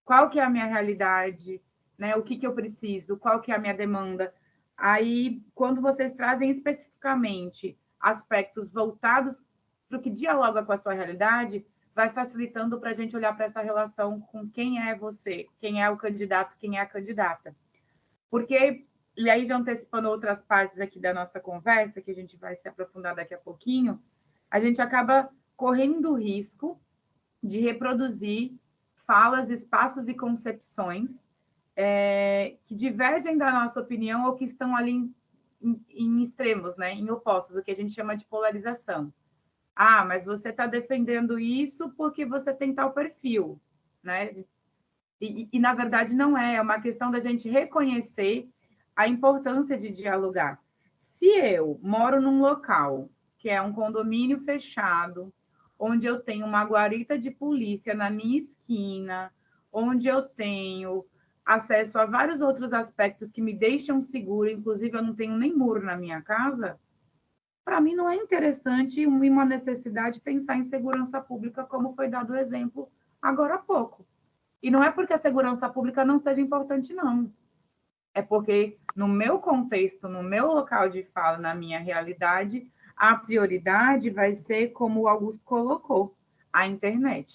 Qual que é a minha realidade, né? O que eu preciso, qual que é a minha demanda. Aí, quando vocês trazem especificamente aspectos voltados para o que dialoga com a sua realidade, vai facilitando para a gente olhar para essa relação com quem é você, quem é o candidato, quem é a candidata. Porque, e aí já antecipando outras partes aqui da nossa conversa, que a gente vai se aprofundar daqui a pouquinho, a gente acaba correndo o risco de reproduzir falas, espaços e concepções que divergem da nossa opinião ou que estão ali em extremos, né, em opostos, o que a gente chama de polarização. Ah, mas você está defendendo isso porque você tem tal perfil, né? E, na verdade, não é. É uma questão da gente reconhecer a importância de dialogar. Se eu moro num local que é um condomínio fechado, onde eu tenho uma guarita de polícia na minha esquina, onde eu tenho acesso a vários outros aspectos que me deixam seguro, inclusive eu não tenho nem muro na minha casa, para mim não é interessante uma necessidade pensar em segurança pública, como foi dado o exemplo agora há pouco. E não é porque a segurança pública não seja importante, não. É porque, no meu contexto, no meu local de fala, na minha realidade, a prioridade vai ser, como o Augusto colocou, a internet.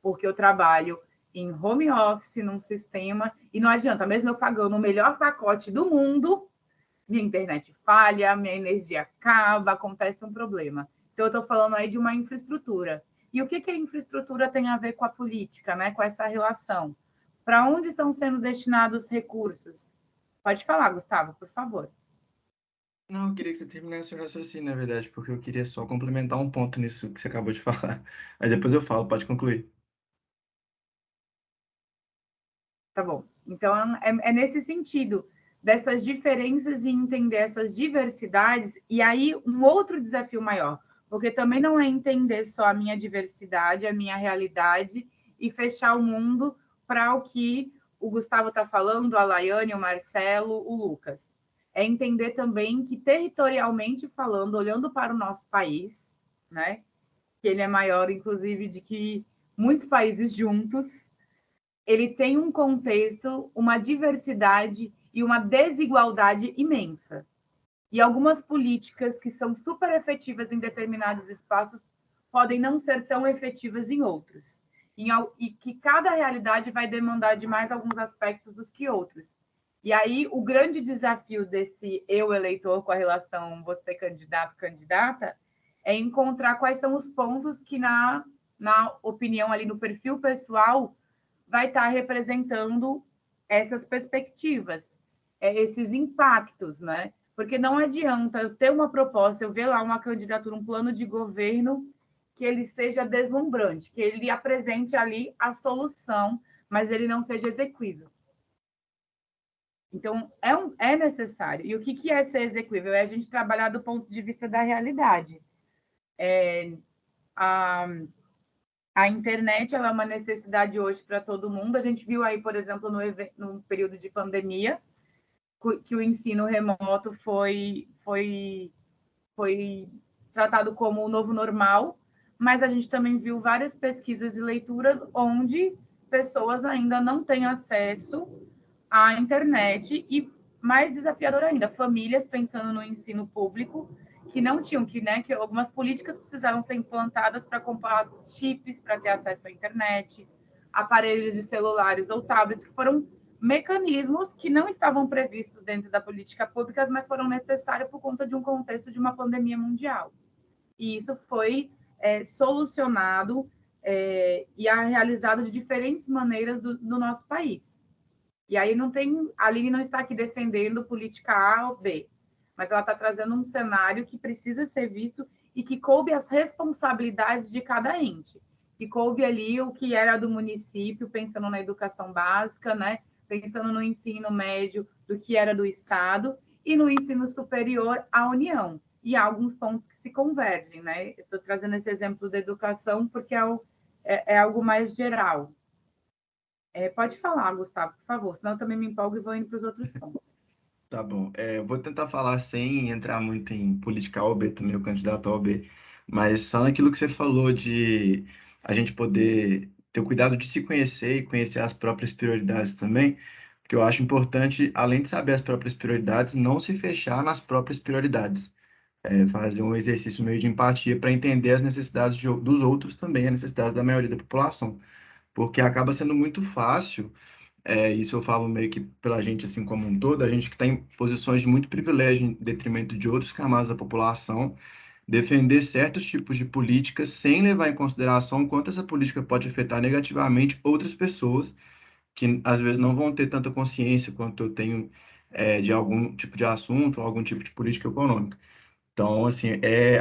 Porque eu trabalho em home office, num sistema, e não adianta, mesmo eu pagando o melhor pacote do mundo, minha internet falha, minha energia acaba, acontece um problema. Então, eu estou falando aí de uma infraestrutura. E o que a infraestrutura tem a ver com a política, né? Com essa relação? Para onde estão sendo destinados os recursos? Pode falar, Gustavo, por favor. Não, eu queria que você terminasse o raciocínio, na verdade, porque eu queria só complementar um ponto nisso que você acabou de falar. Aí depois eu falo, pode concluir. Tá bom. Então, é nesse sentido, dessas diferenças e entender essas diversidades, e aí um outro desafio maior, porque também não é entender só a minha diversidade, a minha realidade, e fechar o mundo para o que o Gustavo está falando, a Laiane, o Marcelo, o Lucas. É entender também que, territorialmente falando, olhando para o nosso país, né, que ele é maior, inclusive, de que muitos países juntos, ele tem um contexto, uma diversidade e uma desigualdade imensa. E algumas políticas que são super efetivas em determinados espaços podem não ser tão efetivas em outros. E que cada realidade vai demandar de mais alguns aspectos dos que outros. E aí, o grande desafio desse eu eleitor com a relação você candidato, candidata, é encontrar quais são os pontos que, na opinião ali no perfil pessoal, vai estar representando essas perspectivas, esses impactos, né? Porque não adianta eu ter uma proposta, eu ver lá uma candidatura, um plano de governo que ele seja deslumbrante, que ele apresente ali a solução, mas ele não seja exequível. Então, é necessário. E o que é ser exequível? É a gente trabalhar do ponto de vista da realidade. A internet ela é uma necessidade hoje para todo mundo. A gente viu aí, por exemplo, no período de pandemia, que o ensino remoto foi tratado como o novo normal, mas a gente também viu várias pesquisas e leituras onde pessoas ainda não têm acesso à internet e, mais desafiador ainda, famílias pensando no ensino público que não tinham, que algumas políticas precisaram ser implantadas para comprar chips para ter acesso à internet, aparelhos de celulares ou tablets, que foram mecanismos que não estavam previstos dentro da política pública, mas foram necessários por conta de um contexto de uma pandemia mundial. E isso foi solucionado e realizado de diferentes maneiras no nosso país. E aí a Aline não está aqui defendendo política A ou B, mas ela está trazendo um cenário que precisa ser visto e que coube as responsabilidades de cada ente. Que coube ali o que era do município, pensando na educação básica, né? Pensando no ensino médio, do que era do Estado, e no ensino superior, a União. E há alguns pontos que se convergem, né? Estou trazendo esse exemplo da educação porque é algo mais geral. Pode falar, Gustavo, por favor, senão eu também me empolgo e vou indo para os outros pontos. Tá bom. Eu vou tentar falar sem entrar muito em política OB também, o candidato OB, mas só naquilo que você falou de a gente poder ter o cuidado de se conhecer e conhecer as próprias prioridades também, porque eu acho importante, além de saber as próprias prioridades, não se fechar nas próprias prioridades. Fazer um exercício meio de empatia para entender as necessidades dos outros também, as necessidades da maioria da população, porque acaba sendo muito fácil. Isso eu falo meio que pela gente, assim como um todo, a gente que está em posições de muito privilégio em detrimento de outras camadas da população, defender certos tipos de políticas sem levar em consideração quanto essa política pode afetar negativamente outras pessoas que às vezes não vão ter tanta consciência quanto eu tenho de algum tipo de assunto, ou algum tipo de política econômica. Então, assim,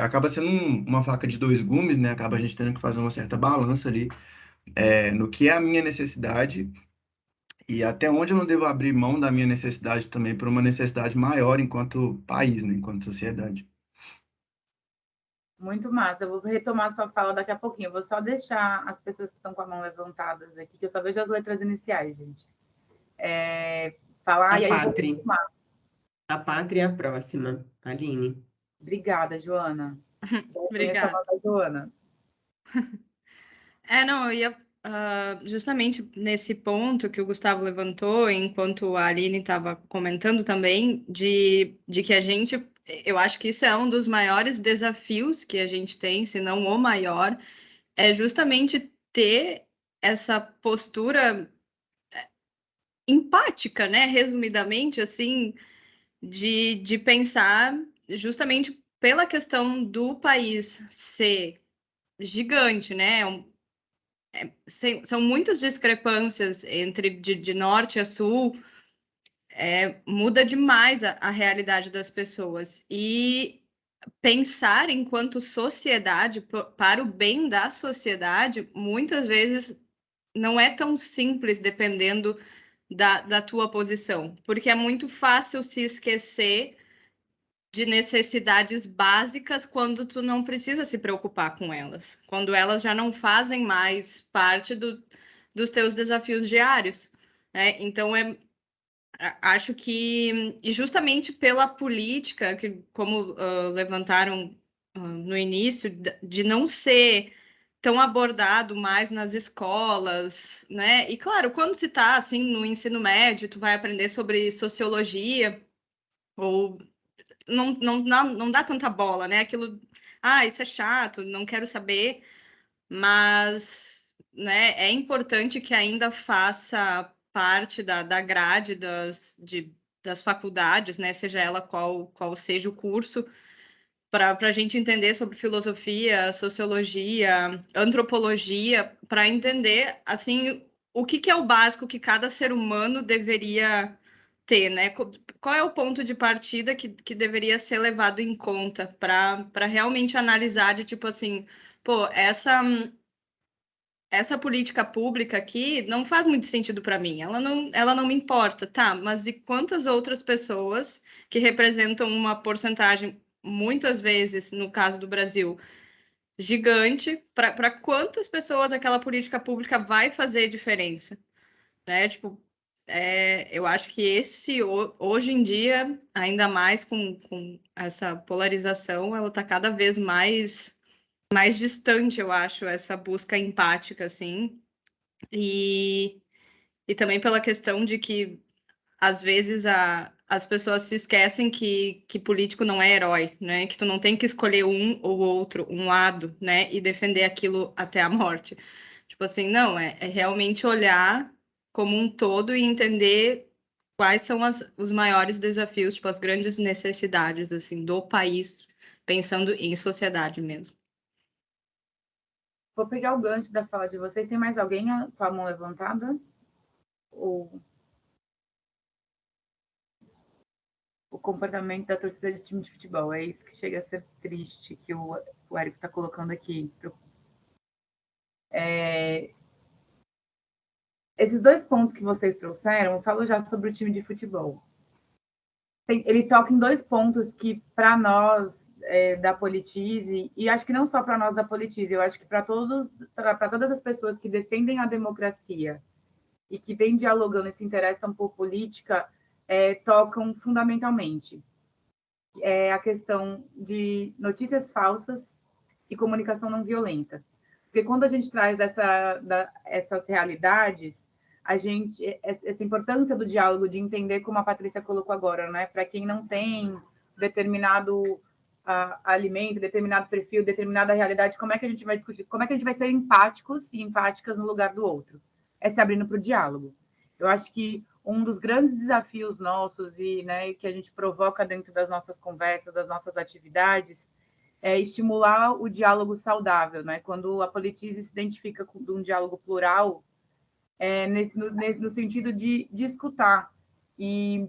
acaba sendo uma faca de dois gumes, né? Acaba a gente tendo que fazer uma certa balança ali no que é a minha necessidade e até onde eu não devo abrir mão da minha necessidade também por uma necessidade maior enquanto país, né? Enquanto sociedade. Muito massa. Eu vou retomar sua fala daqui a pouquinho. Eu vou só deixar as pessoas que estão com a mão levantadas aqui, que eu só vejo as letras iniciais, gente. Falar, A e aí eu vou Pátria. retomar. A Pátria é a próxima, Aline. Obrigada, Joana. Já conheço a Obrigada. voz da Joana. Não, eu ia justamente nesse ponto que o Gustavo levantou, enquanto a Aline estava comentando também, de que a gente, eu acho que isso é um dos maiores desafios que a gente tem, se não o maior, é justamente ter essa postura empática, né? Resumidamente, assim, de pensar justamente pela questão do país ser gigante, né? São muitas discrepâncias entre de norte a sul, muda demais a realidade das pessoas. E pensar enquanto sociedade, para o bem da sociedade, muitas vezes não é tão simples dependendo da tua posição, porque é muito fácil se esquecer de necessidades básicas quando tu não precisa se preocupar com elas, quando elas já não fazem mais parte dos teus desafios diários, né? Então, acho que, e justamente pela política, que como levantaram no início, de não ser tão abordado mais nas escolas, né? E claro, quando se está assim no ensino médio, tu vai aprender sobre sociologia, ou não dá tanta bola, né? Aquilo, isso é chato, não quero saber, mas, né, é importante que ainda faça parte da grade das faculdades, né? Seja ela qual seja o curso, para a gente entender sobre filosofia, sociologia, antropologia, para entender assim o que é o básico que cada ser humano deveria ter, né? Qual é o ponto de partida que deveria ser levado em conta para realmente analisar de tipo assim, pô, essa política pública aqui não faz muito sentido para mim, ela não me importa, tá? Mas e quantas outras pessoas que representam uma porcentagem, muitas vezes, no caso do Brasil, gigante, para quantas pessoas aquela política pública vai fazer diferença, né? Tipo, eu acho que hoje em dia, ainda mais com essa polarização, ela está cada vez mais distante, eu acho, essa busca empática, assim, e também pela questão de que, às vezes, as pessoas se esquecem que político não é herói, né? Que tu não tem que escolher um ou outro, um lado, né? E defender aquilo até a morte. Tipo assim, não, é realmente olhar como um todo e entender quais são os maiores desafios, tipo, as grandes necessidades, assim, do país, pensando em sociedade mesmo. Vou pegar o gancho da fala de vocês. Tem mais alguém com a mão levantada? O comportamento da torcida de time de futebol. É isso que chega a ser triste, que o Érico está colocando aqui. Esses dois pontos que vocês trouxeram, eu falo já sobre o time de futebol. Ele toca em dois pontos que, para nós da Politize, e acho que não só para nós da Politize, eu acho que para todas as pessoas que defendem a democracia e que vêm dialogando e se interessam por política, tocam fundamentalmente. É a questão de notícias falsas e comunicação não violenta. Porque quando a gente traz essas realidades, essa importância do diálogo, de entender como a Patrícia colocou agora, né? Para quem não tem determinado alimento, determinado perfil, determinada realidade, como é que a gente vai discutir? Como é que a gente vai ser empáticos e empáticas no lugar do outro? É se abrindo para o diálogo. Eu acho que um dos grandes desafios nossos e, né, que a gente provoca dentro das nossas conversas, das nossas atividades, é estimular o diálogo saudável, né? Quando a Politize se identifica com um diálogo plural, no sentido de escutar. E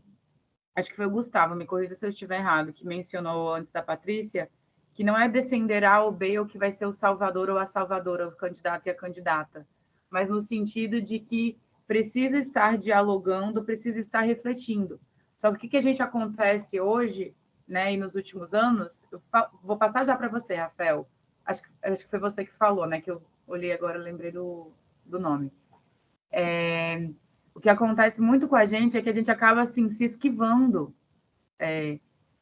acho que foi o Gustavo, me corrija se eu estiver errado, que mencionou antes da Patrícia, que não é defender A ou B, ou que vai ser o salvador ou a salvadora, o candidato e a candidata, mas no sentido de que precisa estar dialogando, precisa estar refletindo. Só que o que a gente acontece hoje, né, e nos últimos anos, vou passar já para você, Rafael, acho que foi você que falou, né, que eu olhei agora, lembrei do nome. O que acontece muito com a gente é que a gente acaba assim, se esquivando.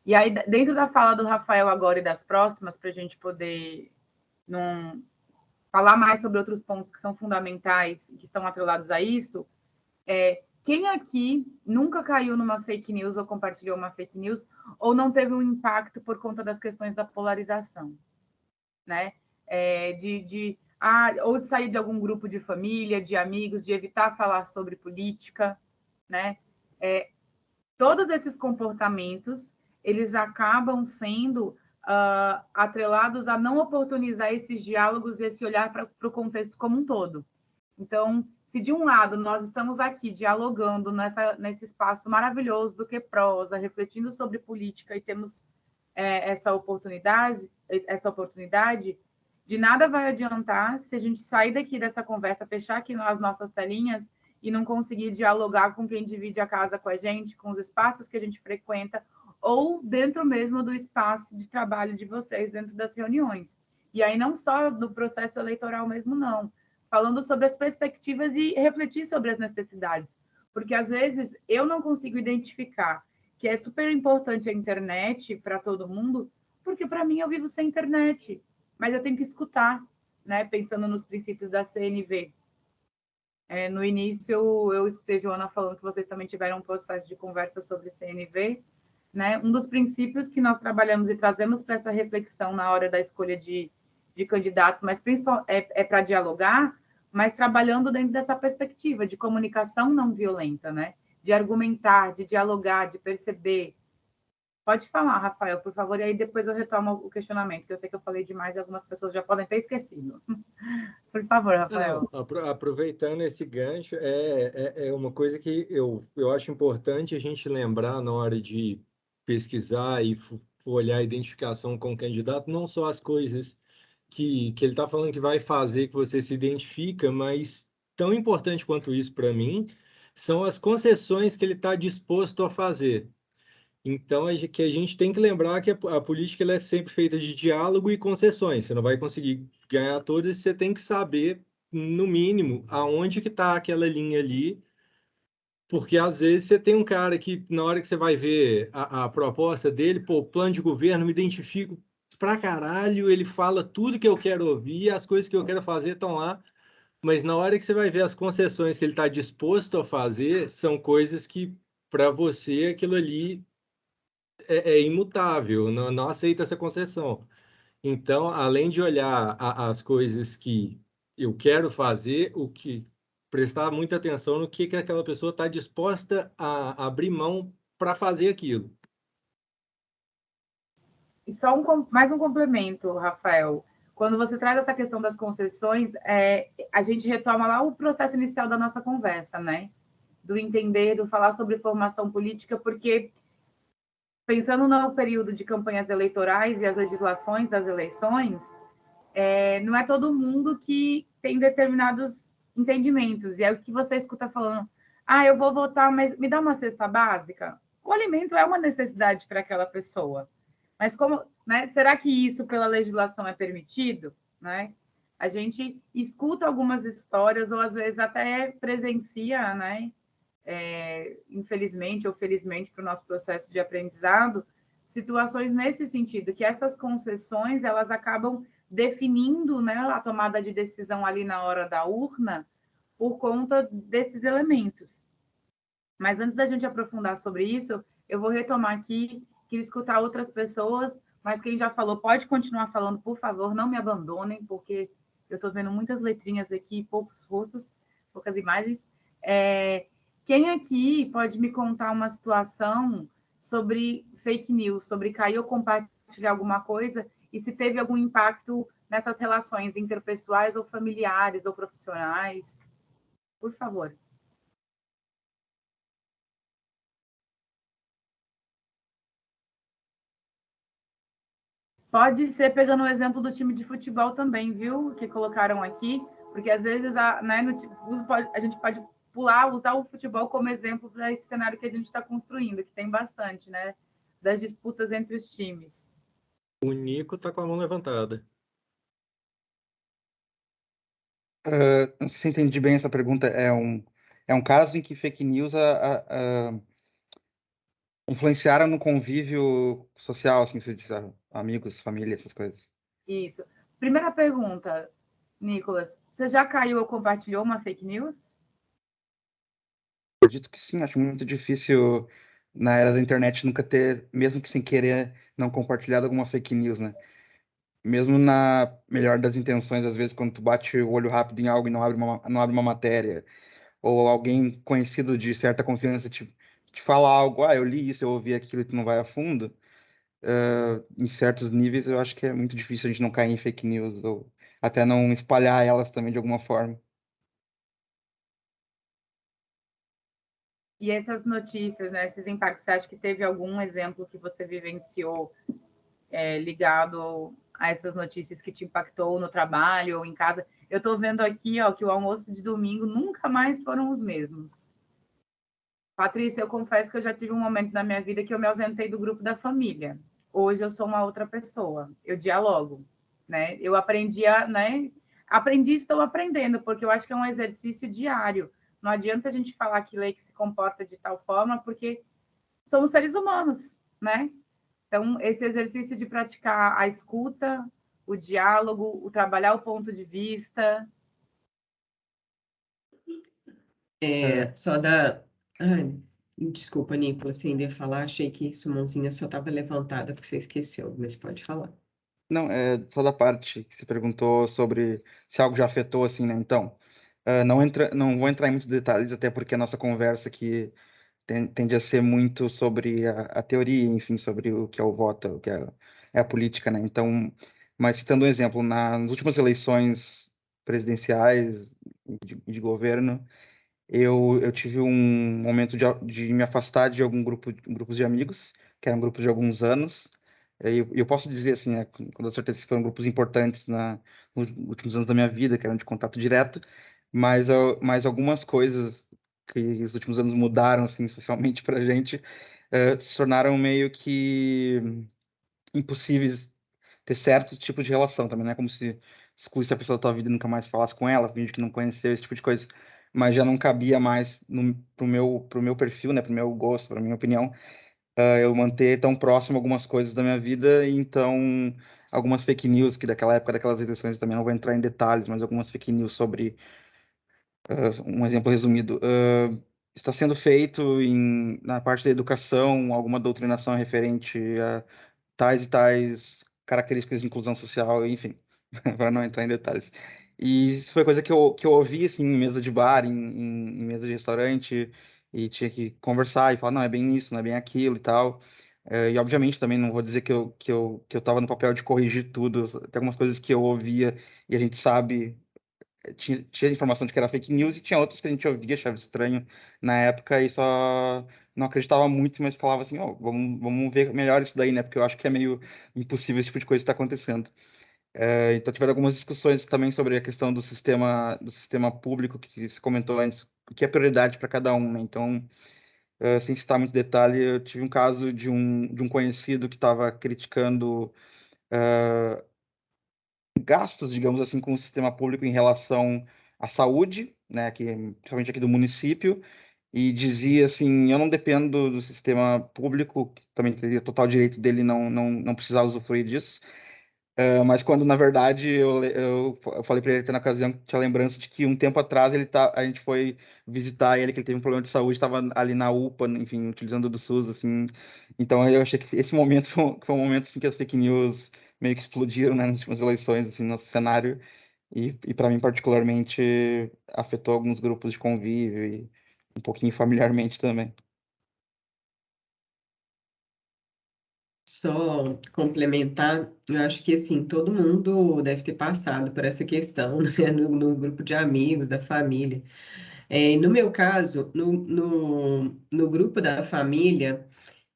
E aí, dentro da fala do Rafael agora e das próximas, para a gente poder falar mais sobre outros pontos que são fundamentais, que estão atrelados a isso, quem aqui nunca caiu numa fake news ou compartilhou uma fake news ou não teve um impacto por conta das questões da polarização, né? Ou de sair de algum grupo de família, de amigos, de evitar falar sobre política, né? Todos esses comportamentos, eles acabam sendo atrelados a não oportunizar esses diálogos e esse olhar para o contexto como um todo. Então, se de um lado nós estamos aqui dialogando nesse espaço maravilhoso do QProsa, refletindo sobre política e temos essa oportunidade, de nada vai adiantar se a gente sair daqui dessa conversa, fechar aqui as nossas telinhas e não conseguir dialogar com quem divide a casa com a gente, com os espaços que a gente frequenta, ou dentro mesmo do espaço de trabalho de vocês, dentro das reuniões. E aí não só do processo eleitoral mesmo, não. Falando sobre as perspectivas e refletir sobre as necessidades. Porque, às vezes, eu não consigo identificar que é super importante a internet para todo mundo, porque, para mim, eu vivo sem internet. Mas eu tenho que escutar, né? Pensando nos princípios da CNV. No início, eu escutei Joana falando que vocês também tiveram um processo de conversa sobre CNV, né? Um dos princípios que nós trabalhamos e trazemos para essa reflexão na hora da escolha de candidatos, mas principalmente para dialogar, mas trabalhando dentro dessa perspectiva de comunicação não violenta, né? De argumentar, de dialogar, de perceber. Pode falar, Rafael, por favor, e aí depois eu retomo o questionamento, que eu sei que eu falei demais e algumas pessoas já podem ter esquecido. Por favor, Rafael. Não, aproveitando esse gancho, é uma coisa que eu acho importante a gente lembrar na hora de pesquisar e olhar a identificação com o candidato, não só as coisas que ele está falando que vai fazer que você se identifica, mas tão importante quanto isso para mim são as concessões que ele está disposto a fazer. Então, que a gente tem que lembrar que a política ela é sempre feita de diálogo e concessões. Você não vai conseguir ganhar todas, você tem que saber, no mínimo, aonde que está aquela linha ali, porque às vezes você tem um cara que, na hora que você vai ver a proposta dele, pô, plano de governo, me identifico pra caralho, ele fala tudo que eu quero ouvir, as coisas que eu quero fazer estão lá, mas na hora que você vai ver as concessões que ele está disposto a fazer, são coisas que, para você, aquilo ali é imutável, não aceita essa concessão. Então, além de olhar as coisas que eu quero fazer, prestar muita atenção no que aquela pessoa está disposta a abrir mão para fazer aquilo. E só mais um complemento, Rafael. Quando você traz essa questão das concessões, a gente retoma lá o processo inicial da nossa conversa, né? Do entender, do falar sobre formação política, porque pensando no período de campanhas eleitorais e as legislações das eleições, não é todo mundo que tem determinados entendimentos. E é o que você escuta falando, eu vou votar, mas me dá uma cesta básica. O alimento é uma necessidade para aquela pessoa. Mas como, né, será que isso pela legislação é permitido? Né? A gente escuta algumas histórias, ou às vezes até presencia, né? Infelizmente ou felizmente para o nosso processo de aprendizado, situações nesse sentido, que essas concessões elas acabam definindo, né, a tomada de decisão ali na hora da urna por conta desses elementos. Mas antes da gente aprofundar sobre isso, eu vou retomar aqui, queria escutar outras pessoas, mas quem já falou pode continuar falando, por favor, não me abandonem, porque eu estou vendo muitas letrinhas aqui, poucos rostos, poucas imagens. Quem aqui pode me contar uma situação sobre fake news, sobre cair ou compartilhar alguma coisa, e se teve algum impacto nessas relações interpessoais ou familiares ou profissionais? Por favor. Pode ser pegando o exemplo do time de futebol também, viu? Que colocaram aqui, porque às vezes né, a gente pode usar o futebol como exemplo para esse cenário que a gente está construindo, que tem bastante, né? Das disputas entre os times. O Nico está com a mão levantada. Não sei se entendi bem essa pergunta. É um caso em que fake news influenciaram no convívio social, assim, você diz, amigos, família, essas coisas. Isso. Primeira pergunta, Nicolas. Você já caiu ou compartilhou uma fake news? Acredito que sim, acho muito difícil na era da internet nunca ter, mesmo que sem querer, não compartilhado alguma fake news, né? Mesmo na melhor das intenções, às vezes, quando tu bate o olho rápido em algo e não abre uma matéria, ou alguém conhecido de certa confiança te fala algo, eu li isso, eu ouvi aquilo e tu não vai a fundo, em certos níveis eu acho que é muito difícil a gente não cair em fake news, ou até não espalhar elas também de alguma forma. E essas notícias, né, esses impactos, você acha que teve algum exemplo que você vivenciou ligado a essas notícias que te impactou no trabalho ou em casa? Eu estou vendo aqui, ó, que o almoço de domingo nunca mais foram os mesmos. Patrícia, eu confesso que eu já tive um momento na minha vida que eu me ausentei do grupo da família. Hoje eu sou uma outra pessoa, eu dialogo, né? Eu aprendi aprendi e estou aprendendo, porque eu acho que é um exercício diário. Não adianta a gente falar que lei que se comporta de tal forma, porque somos seres humanos, né? Então, esse exercício de praticar a escuta, o diálogo, o trabalhar o ponto de vista. Só da. Ai, desculpa, Nicolas, você ainda ia falar, achei que sua mãozinha só estava levantada porque você esqueceu, mas pode falar. Não, só da parte que você perguntou sobre se algo já afetou, assim, né? Então, não vou entrar em muitos detalhes, até porque a nossa conversa aqui tende a ser muito sobre a teoria, enfim, sobre o que é o voto, o que é a política, né? Então, mas citando um exemplo, nas últimas eleições presidenciais de governo, eu tive um momento de me afastar de grupos de amigos, que eram grupos de alguns anos. E eu posso dizer, assim, né, com toda certeza que foram grupos importantes nos últimos anos da minha vida, que eram de contato direto, mas algumas coisas que os últimos anos mudaram, assim, socialmente para a gente, se tornaram meio que impossíveis ter certo tipo de relação também, não é como se excluísse a pessoa da tua vida e nunca mais falasse com ela, finge que não conheceu, esse tipo de coisa. Mas já não cabia mais pro meu perfil, né, pro meu gosto, pra minha opinião, eu manter tão próximo algumas coisas da minha vida, e então algumas fake news que daquela época, daquelas eleições, eu também não vou entrar em detalhes, mas algumas fake news sobre, um exemplo resumido, está sendo feito na parte da educação, alguma doutrinação referente a tais e tais características de inclusão social, enfim, para não entrar em detalhes. E isso foi coisa que eu ouvi, assim, em mesa de bar, em mesa de restaurante, e tinha que conversar e falar, não, é bem isso, não é bem aquilo e tal. E, obviamente, também não vou dizer que eu estava no papel de corrigir tudo. Tem algumas coisas que eu ouvia e a gente sabe, tinha informação de que era fake news, e tinha outras que a gente ouvia, achava estranho na época e só não acreditava muito, mas falava assim, vamos ver melhor isso daí, né? Porque eu acho que é meio impossível esse tipo de coisa estar acontecendo. Então tiveram algumas discussões também sobre a questão do sistema público que se comentou antes, o que é prioridade para cada um, né? Então, sem citar muito detalhe, eu tive um caso de um conhecido que estava criticando gastos, digamos assim, com o sistema público em relação à saúde, né, que principalmente aqui do município, e dizia assim, eu não dependo do sistema público, que também teria total direito dele não precisar usufruir disso, mas quando na verdade eu falei para ele até na ocasião que tinha lembrança de que um tempo atrás a gente foi visitar ele, que ele teve um problema de saúde, estava ali na UPA, enfim, utilizando do SUS, assim. Então eu achei que esse momento foi um momento assim, que as fake news meio que explodiram, né, nas últimas eleições, assim, no nosso cenário, e para mim particularmente afetou alguns grupos de convívio e um pouquinho familiarmente também. Só complementar, eu acho que assim, todo mundo deve ter passado por essa questão, né, no grupo de amigos, da família. No meu caso, no grupo da família,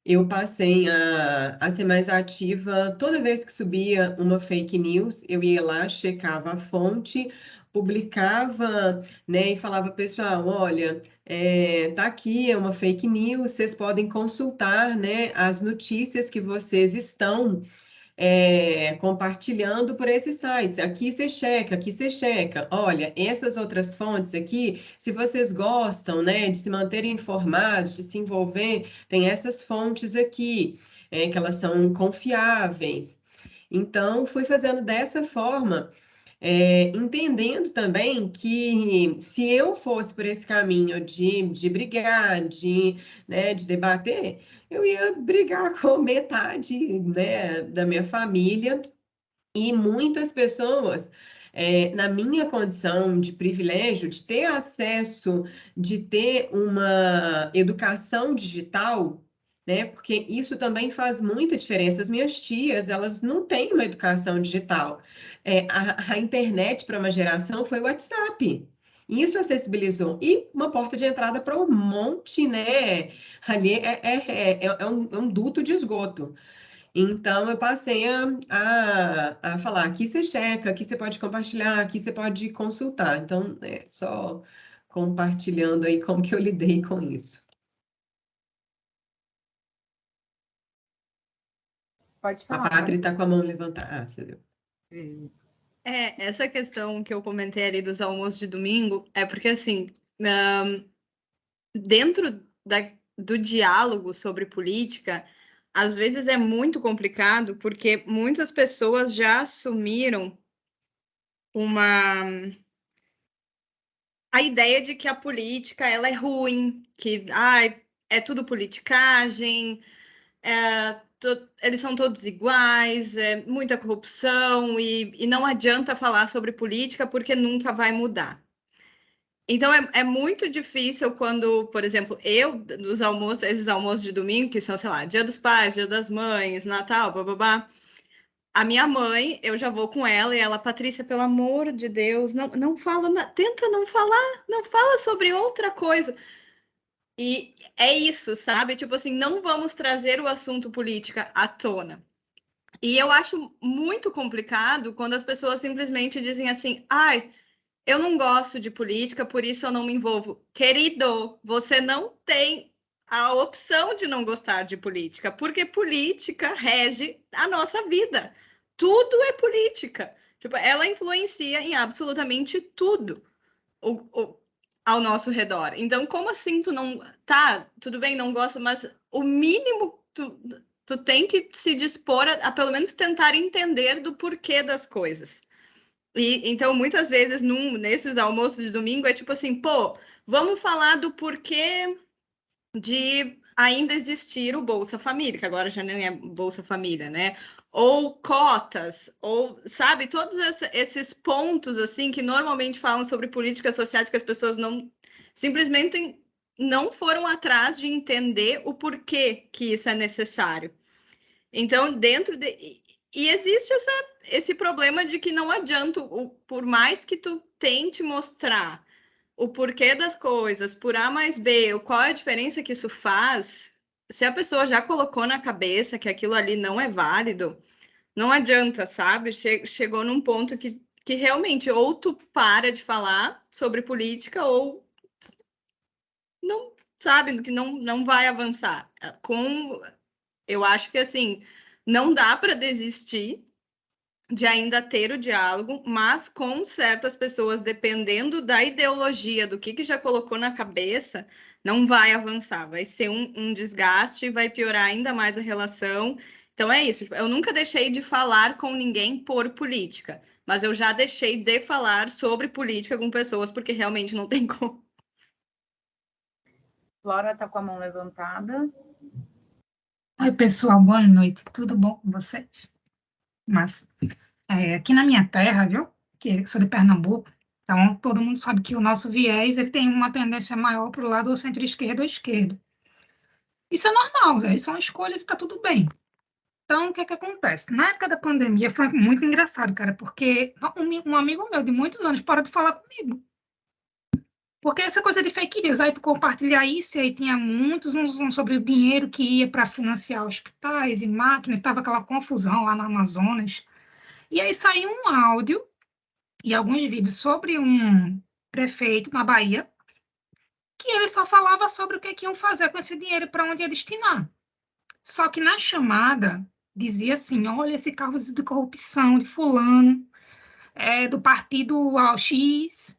eu passei a ser mais ativa toda vez que subia uma fake news, eu ia lá, checava a fonte, publicava, né, e falava, pessoal, olha, tá aqui, é uma fake news, vocês podem consultar, né, as notícias que vocês estão compartilhando por esses sites. Aqui você checa, aqui você checa. Olha, essas outras fontes aqui, se vocês gostam, né, de se manter informados, de se envolver, tem essas fontes aqui, que elas são confiáveis. Então, fui fazendo dessa forma, entendendo também que se eu fosse por esse caminho de brigar, né, de debater, eu ia brigar com metade, né, da minha família e muitas pessoas. Na minha condição de privilégio, de ter acesso, de ter uma educação digital, né? Porque isso também faz muita diferença. As minhas tias, elas não têm uma educação digital. A internet para uma geração foi o WhatsApp. Isso acessibilizou. E uma porta de entrada para um monte, né? Ali é um duto de esgoto. Então, eu passei a falar: aqui você checa, aqui você pode compartilhar, aqui você pode consultar. Então, só compartilhando aí como que eu lidei com isso. Pode A falar. Pátria está com a mão levantada. Ah, você viu. Essa questão que eu comentei ali dos almoços de domingo é porque, assim, dentro do diálogo sobre política, às vezes é muito complicado, porque muitas pessoas já assumiram a ideia de que a política ela é ruim, que é tudo politicagem, eles são todos iguais, é muita corrupção e não adianta falar sobre política porque nunca vai mudar. Então é muito difícil quando, por exemplo, nos almoços, esses almoços de domingo, que são, sei lá, Dia dos Pais, Dia das Mães, Natal, bababá. A minha mãe, eu já vou com ela e ela, Patrícia, pelo amor de Deus, não fala, tenta não falar, não fala sobre outra coisa. E é isso, sabe? Tipo assim, não vamos trazer o assunto política à tona. E eu acho muito complicado quando as pessoas simplesmente dizem assim, eu não gosto de política, por isso eu não me envolvo. Querido, você não tem a opção de não gostar de política, porque política rege a nossa vida. Tudo é política. Tipo, ela influencia em absolutamente tudo ao nosso redor. Então, como assim tu não... Tá, tudo bem, não gosto, mas o mínimo tu tem que se dispor a pelo menos tentar entender do porquê das coisas. E então, muitas vezes, nesses almoços de domingo, é tipo assim, pô, vamos falar do porquê de ainda existir o Bolsa Família, que agora já nem é Bolsa Família, né? Ou cotas, ou, sabe, todos esses pontos, assim, que normalmente falam sobre políticas sociais que as pessoas simplesmente não foram atrás de entender o porquê que isso é necessário. Então, E existe esse problema de que não adianta, por mais que tu tente mostrar o porquê das coisas, por A mais B, qual é a diferença que isso faz, se a pessoa já colocou na cabeça que aquilo ali não é válido, não adianta, sabe? Chegou num ponto que realmente ou tu para de falar sobre política ou não, sabe, que não vai avançar. Eu acho que, assim, não dá para desistir de ainda ter o diálogo, mas com certas pessoas, dependendo da ideologia, do que já colocou na cabeça, não vai avançar, vai ser um desgaste, vai piorar ainda mais a relação. Então é isso, eu nunca deixei de falar com ninguém por política, mas eu já deixei de falar sobre política com pessoas, porque realmente não tem como. Flora está com a mão levantada. Oi, pessoal, boa noite. Tudo bom com vocês? Mas aqui na minha terra, viu? Que sou de Pernambuco, então todo mundo sabe que o nosso viés ele tem uma tendência maior para o lado centro-esquerda ou esquerdo. Isso é normal, né? São escolhas e está tudo bem. Então, o que que acontece? Na época da pandemia foi muito engraçado, cara, porque um amigo meu de muitos anos parou de falar comigo. Porque essa coisa de fake news, aí tu compartilhar isso, e aí tinha muitos sobre o dinheiro que ia para financiar hospitais e máquinas, estava aquela confusão lá no Amazonas. E aí saiu um áudio e alguns vídeos sobre um prefeito na Bahia, que ele só falava sobre o que iam fazer com esse dinheiro, para onde ia destinar. Só que na chamada dizia assim, olha esse caso de corrupção de fulano, do partido X,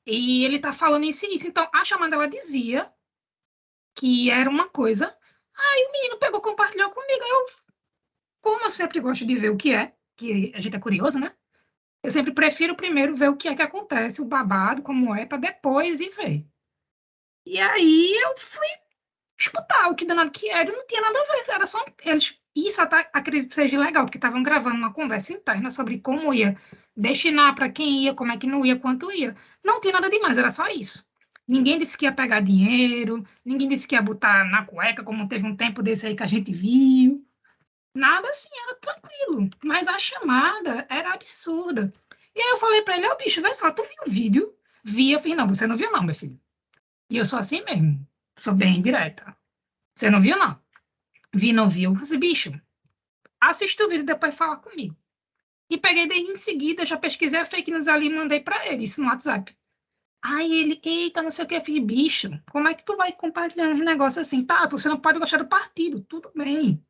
e ele está falando isso e isso. Então, a chamada, ela dizia que era uma coisa, aí o menino pegou, compartilhou comigo, aí eu, como eu sempre gosto de ver o que é, que a gente é curioso, né? Eu sempre prefiro primeiro ver o que é que acontece, o babado, como é, para depois ir ver. E aí eu fui escutar o que danado que era, e não tinha nada a ver, era só eles. Isso até acredito que seja legal, porque estavam gravando uma conversa interna sobre como ia destinar, para quem ia, como é que não ia, quanto ia. Não tinha nada demais, era só isso. Ninguém disse que ia pegar dinheiro, ninguém disse que ia botar na cueca, como teve um tempo desse aí que a gente viu. Nada assim, era tranquilo. Mas a chamada era absurda. E aí eu falei para ele, bicho, vê só, tu viu o vídeo? Vi, eu fiz, não, você não viu não, meu filho. E eu sou assim mesmo, sou bem direta. Você não viu, não? Vi, não viu? Eu falei, bicho, assiste o vídeo e depois fala comigo. E peguei daí em seguida, já pesquisei a fake news ali e mandei para ele, isso no WhatsApp. Aí ele, eita, não sei o que, eu fiz, bicho, como é que tu vai compartilhando um negócio assim? Tá, você não pode gostar do partido, tudo bem.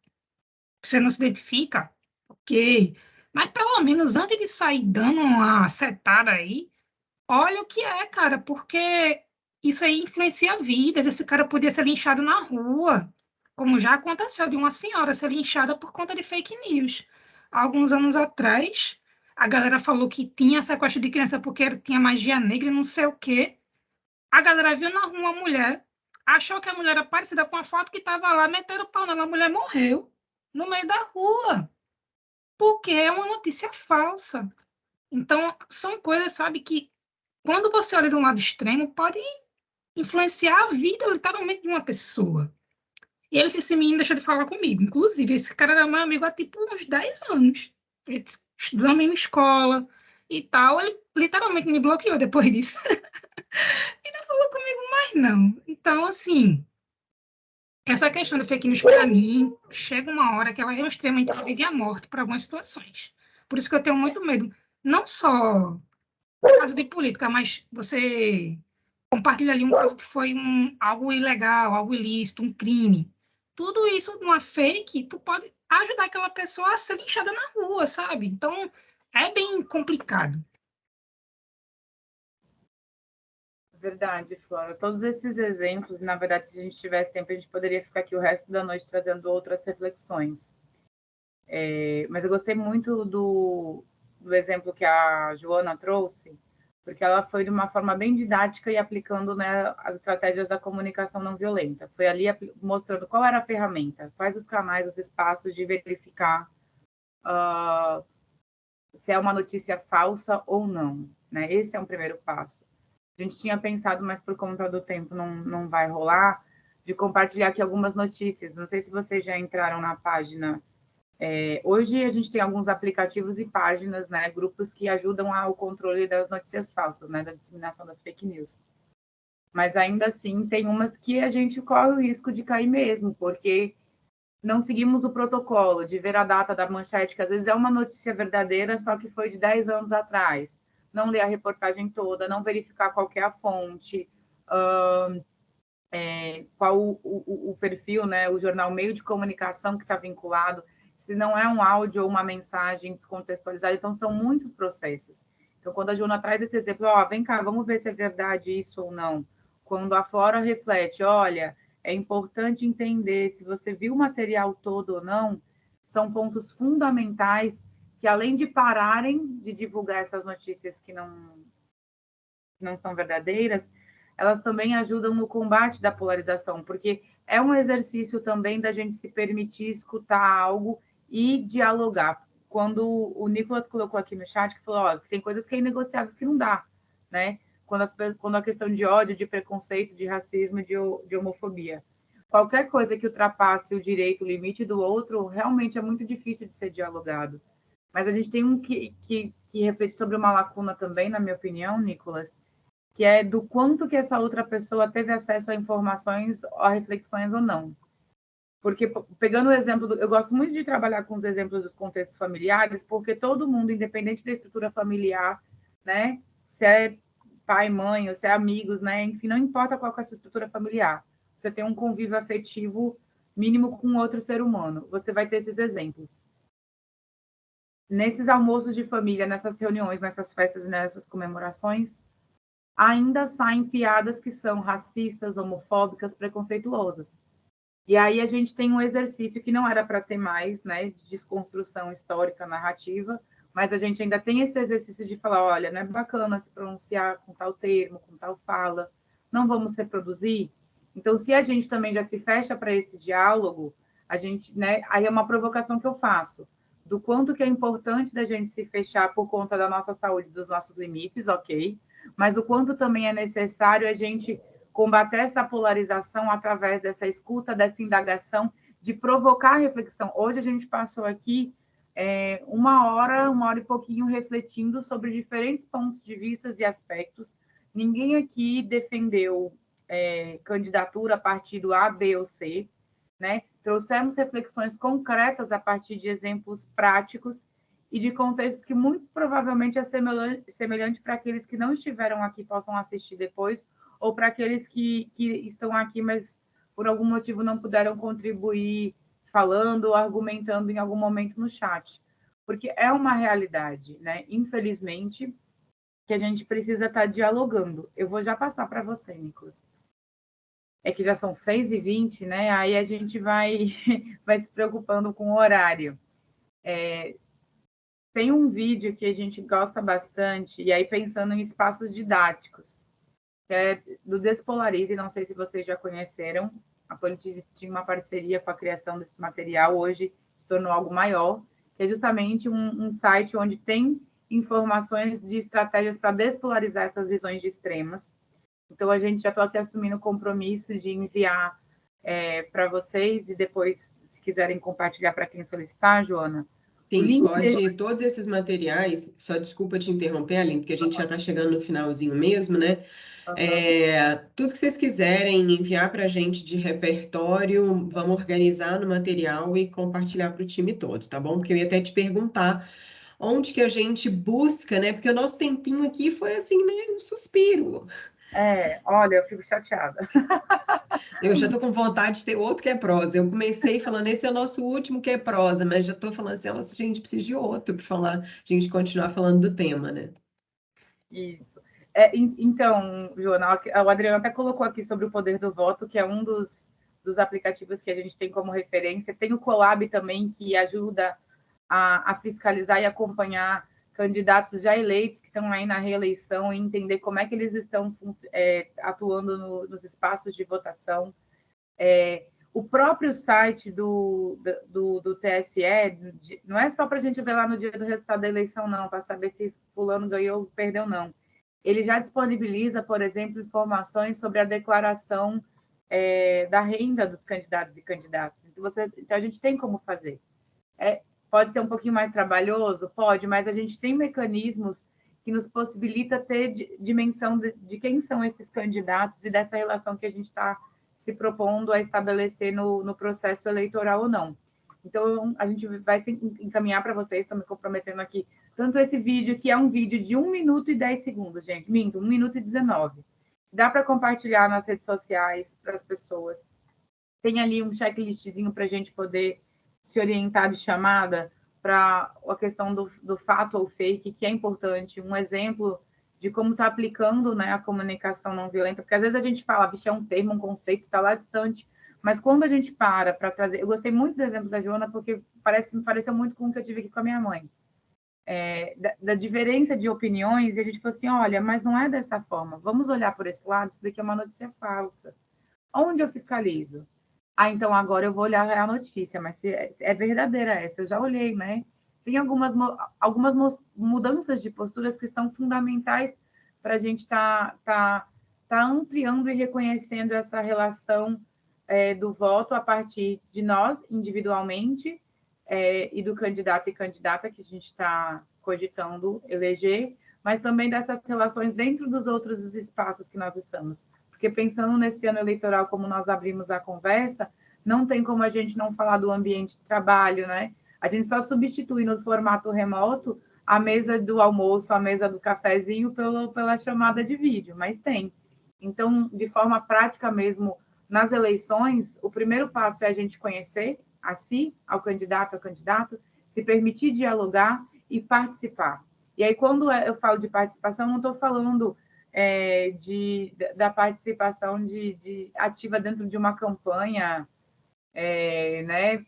Você não se identifica, ok. Mas pelo menos antes de sair dando uma setada aí, olha o que é, cara, porque isso aí influencia vidas. Esse cara podia ser linchado na rua, como já aconteceu de uma senhora ser linchada por conta de fake news. Há alguns anos atrás, a galera falou que tinha sequestro de criança porque tinha magia negra e não sei o quê. A galera viu na rua uma mulher, achou que a mulher era parecida com a foto que estava lá, meteram o pau nela, a mulher morreu no meio da rua, porque é uma notícia falsa. Então, são coisas, sabe, que quando você olha de um lado extremo, pode influenciar a vida, literalmente, de uma pessoa. E ele, esse menino deixou de falar comigo. Inclusive, esse cara era meu amigo há, tipo, uns 10 anos. Ele estudou na mesma escola e tal. Ele literalmente me bloqueou depois disso. E não falou comigo mais, não. Então, assim, essa questão da fake news, para mim, chega uma hora que ela é extremamente a vida e a morte para algumas situações. Por isso que eu tenho muito medo. Não só por causa de política, mas você compartilha ali um caso que foi algo ilegal, algo ilícito, um crime. Tudo isso numa fake, tu pode ajudar aquela pessoa a ser linchada na rua, sabe? Então, é bem complicado. Verdade, Flora. Todos esses exemplos, na verdade, se a gente tivesse tempo, a gente poderia ficar aqui o resto da noite trazendo outras reflexões. Mas eu gostei muito do exemplo que a Joana trouxe, porque ela foi de uma forma bem didática e aplicando, né, as estratégias da comunicação não violenta. Foi ali mostrando qual era a ferramenta, quais os canais, os espaços de verificar se é uma notícia falsa ou não. Né? Esse é um primeiro passo. A gente tinha pensado, mas por conta do tempo não vai rolar, de compartilhar aqui algumas notícias. Não sei se vocês já entraram na página. Hoje a gente tem alguns aplicativos e páginas, né, grupos que ajudam ao controle das notícias falsas, né, da disseminação das fake news. Mas ainda assim tem umas que a gente corre o risco de cair mesmo, porque não seguimos o protocolo de ver a data da manchete, que às vezes é uma notícia verdadeira, só que foi de 10 anos atrás. Não ler a reportagem toda, não verificar qual é a fonte, qual o perfil, né, o jornal, meio de comunicação que está vinculado, se não é um áudio ou uma mensagem descontextualizada. Então, são muitos processos. Então, quando a Joana traz esse exemplo, vem cá, vamos ver se é verdade isso ou não. Quando a Flora reflete, olha, é importante entender se você viu o material todo ou não, são pontos fundamentais que, além de pararem de divulgar essas notícias que não são verdadeiras, elas também ajudam no combate da polarização, porque é um exercício também da gente se permitir escutar algo e dialogar. Quando o Nicolas colocou aqui no chat, que falou, tem coisas que é inegociáveis que não dá, né? Quando a questão de ódio, de preconceito, de racismo, de homofobia. Qualquer coisa que ultrapasse o direito, o limite do outro, realmente é muito difícil de ser dialogado. Mas a gente tem que refletir sobre uma lacuna também, na minha opinião, Nicolas, que é do quanto que essa outra pessoa teve acesso a informações, a reflexões ou não. Porque, pegando o exemplo, eu gosto muito de trabalhar com os exemplos dos contextos familiares, porque todo mundo, independente da estrutura familiar, né, se é pai, mãe, ou se é amigos, né, enfim, não importa qual que é a sua estrutura familiar, você tem um convívio afetivo mínimo com outro ser humano, você vai ter esses exemplos. Nesses almoços de família, nessas reuniões, nessas festas e nessas comemorações, ainda saem piadas que são racistas, homofóbicas, preconceituosas. E aí a gente tem um exercício que não era para ter mais, né, de desconstrução histórica, narrativa, mas a gente ainda tem esse exercício de falar, olha, não é bacana se pronunciar com tal termo, com tal fala, não vamos reproduzir. Então, se a gente também já se fecha para esse diálogo, a gente, né, aí é uma provocação que eu faço, do quanto que é importante da gente se fechar por conta da nossa saúde, dos nossos limites, ok, mas o quanto também é necessário a gente combater essa polarização através dessa escuta, dessa indagação, de provocar reflexão. Hoje a gente passou aqui uma hora e pouquinho refletindo sobre diferentes pontos de vista e aspectos. Ninguém aqui defendeu candidatura a partido A, B ou C, né? Trouxemos reflexões concretas a partir de exemplos práticos e de contextos que muito provavelmente é semelhante para aqueles que não estiveram aqui possam assistir depois, ou para aqueles que estão aqui, mas por algum motivo não puderam contribuir falando ou argumentando em algum momento no chat. Porque é uma realidade, né? Infelizmente, que a gente precisa estar dialogando. Eu vou já passar para você, Nicolas. É que já são 6h20, né? Aí a gente vai se preocupando com o horário. Tem um vídeo que a gente gosta bastante, e aí pensando em espaços didáticos, que é do Despolarize, não sei se vocês já conheceram, a Politize tinha uma parceria com a criação desse material, hoje se tornou algo maior, que é justamente um site onde tem informações de estratégias para despolarizar essas visões de extremas. Então, a gente já está aqui assumindo o compromisso de enviar para vocês, e depois, se quiserem compartilhar para quem solicitar, Joana. Sim, pode. Todos esses materiais, só desculpa te interromper, Aline, porque a gente já está chegando no finalzinho mesmo, né? Tudo que vocês quiserem enviar para a gente de repertório, vamos organizar no material e compartilhar para o time todo, tá bom? Porque eu ia até te perguntar onde que a gente busca, né? Porque o nosso tempinho aqui foi assim, né? Um suspiro. Olha, eu fico chateada. Eu já estou com vontade de ter outro que é prosa. Eu comecei falando, esse é o nosso último que é prosa, mas já estou falando assim, nossa, gente, precisa de outro para falar, a gente continuar falando do tema, né? Isso. Então, Joana, o Adriano até colocou aqui sobre o poder do voto, que é um dos aplicativos que a gente tem como referência. Tem o Colab também, que ajuda a fiscalizar e acompanhar candidatos já eleitos que estão aí na reeleição e entender como é que eles estão atuando nos espaços de votação. O próprio site do TSE, não é só para a gente ver lá no dia do resultado da eleição, não, para saber se fulano ganhou ou perdeu, não. Ele já disponibiliza, por exemplo, informações sobre a declaração da renda dos candidatos e candidatas. Então, a gente tem como fazer. Pode ser um pouquinho mais trabalhoso? Pode, mas a gente tem mecanismos que nos possibilita ter dimensão de quem são esses candidatos e dessa relação que a gente está se propondo a estabelecer no processo eleitoral ou não. Então, a gente vai se encaminhar para vocês, estou me comprometendo aqui, tanto esse vídeo, que é um vídeo de 1 minuto e 10 segundos, gente, 1 minuto e 19. Dá para compartilhar nas redes sociais para as pessoas. Tem ali um checklistzinho para a gente poder se orientar de chamada para a questão do fato ou fake, que é importante. Um exemplo de como está aplicando, né, a comunicação não violenta, porque às vezes a gente fala, bicho, é um termo, um conceito, está lá distante, mas quando a gente para trazer... Eu gostei muito do exemplo da Joana, porque me pareceu muito com o que eu tive aqui com a minha mãe. Da diferença de opiniões, e a gente falou assim, olha, mas não é dessa forma, vamos olhar por esse lado, isso daqui é uma notícia falsa. Onde eu fiscalizo? Então agora eu vou olhar a notícia, mas se é verdadeira essa, eu já olhei, né? Tem algumas mudanças de posturas que são fundamentais para a gente tá ampliando e reconhecendo essa relação do voto a partir de nós, individualmente, e do candidato e candidata que a gente está cogitando eleger, mas também dessas relações dentro dos outros espaços que nós estamos. Porque pensando nesse ano eleitoral, como nós abrimos a conversa, não tem como a gente não falar do ambiente de trabalho, né? A gente só substitui no formato remoto a mesa do almoço, a mesa do cafezinho pela chamada de vídeo, mas tem. Então, de forma prática mesmo, nas eleições, o primeiro passo é a gente conhecer a si, ao candidato, se permitir dialogar e participar. E aí, quando eu falo de participação, não estou falando da participação ativa dentro de uma campanha, né,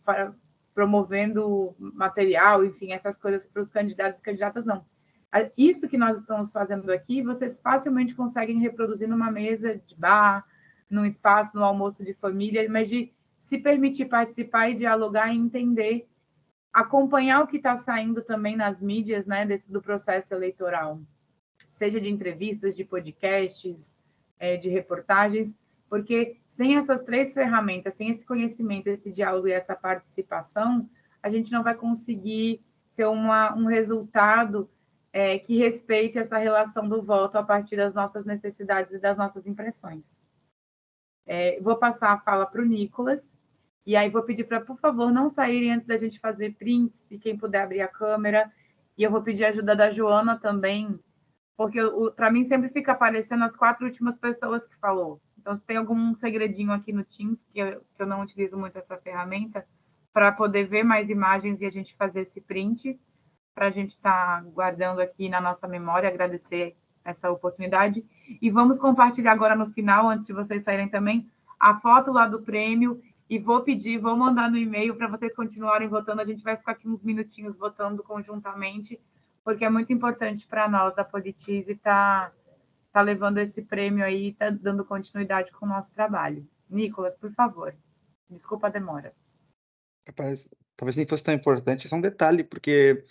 promovendo material, enfim, essas coisas para os candidatos e candidatas, não. Isso que nós estamos fazendo aqui, vocês facilmente conseguem reproduzir numa mesa de bar, num espaço, no almoço de família, mas de se permitir participar e dialogar e entender, acompanhar o que está saindo também nas mídias, né, do processo eleitoral, seja de entrevistas, de podcasts, de reportagens, porque sem essas três ferramentas, sem esse conhecimento, esse diálogo e essa participação, a gente não vai conseguir ter um resultado que respeite essa relação do voto a partir das nossas necessidades e das nossas impressões. Vou passar a fala para o Nicolas, e aí vou pedir para, por favor, não saírem antes da gente fazer prints, se quem puder abrir a câmera, e eu vou pedir a ajuda da Joana também, porque para mim sempre fica aparecendo as 4 últimas pessoas que falou. Então, se tem algum segredinho aqui no Teams, que eu não utilizo muito essa ferramenta, para poder ver mais imagens e a gente fazer esse print, para a gente estar guardando aqui na nossa memória, agradecer essa oportunidade. E vamos compartilhar agora no final, antes de vocês saírem também, a foto lá do prêmio, e vou mandar no e-mail para vocês continuarem votando. A gente vai ficar aqui uns minutinhos votando conjuntamente, porque é muito importante para nós da Politize estar levando esse prêmio aí, tá dando continuidade com o nosso trabalho. Nicolas, por favor. Desculpa a demora. Rapaz, talvez nem fosse tão importante, é só um detalhe, porque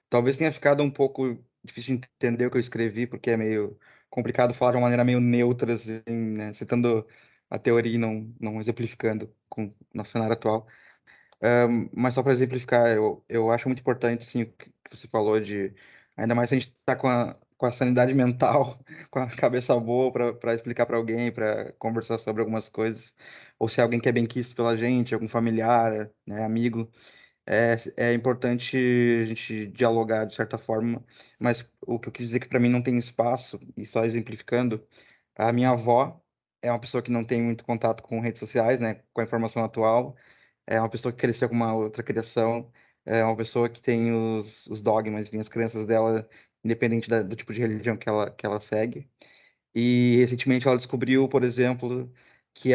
talvez tenha ficado um pouco difícil de entender o que eu escrevi, porque é meio complicado falar de uma maneira meio neutra, assim, né? Citando a teoria e não exemplificando com o nosso cenário atual. Mas só para exemplificar, eu acho muito importante, sim, o que você falou de... Ainda mais se a gente está com a sanidade mental, com a cabeça boa para explicar para alguém, para conversar sobre algumas coisas, ou se é alguém que é bem quisto pela gente, algum familiar, né, amigo, é importante a gente dialogar de certa forma, mas o que eu quis dizer é que para mim não tem espaço, e só exemplificando, a minha avó é uma pessoa que não tem muito contato com redes sociais, né, com a informação atual, é uma pessoa que cresceu com uma outra criação, é uma pessoa que tem os dogmas, enfim, as crenças dela, independente do tipo de religião que ela segue. E recentemente ela descobriu, por exemplo, que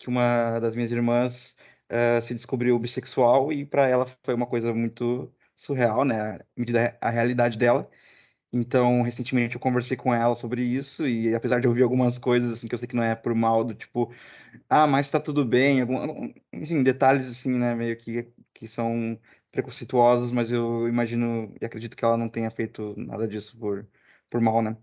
uma das minhas irmãs se descobriu bissexual e para ela foi uma coisa muito surreal, né, medida a realidade dela. Então, recentemente eu conversei com ela sobre isso e apesar de eu ouvir algumas coisas assim que eu sei que não é por mal, do tipo, mas tá tudo bem, enfim, detalhes assim, né, meio que são preconceituosos, mas eu imagino e acredito que ela não tenha feito nada disso por mal, né?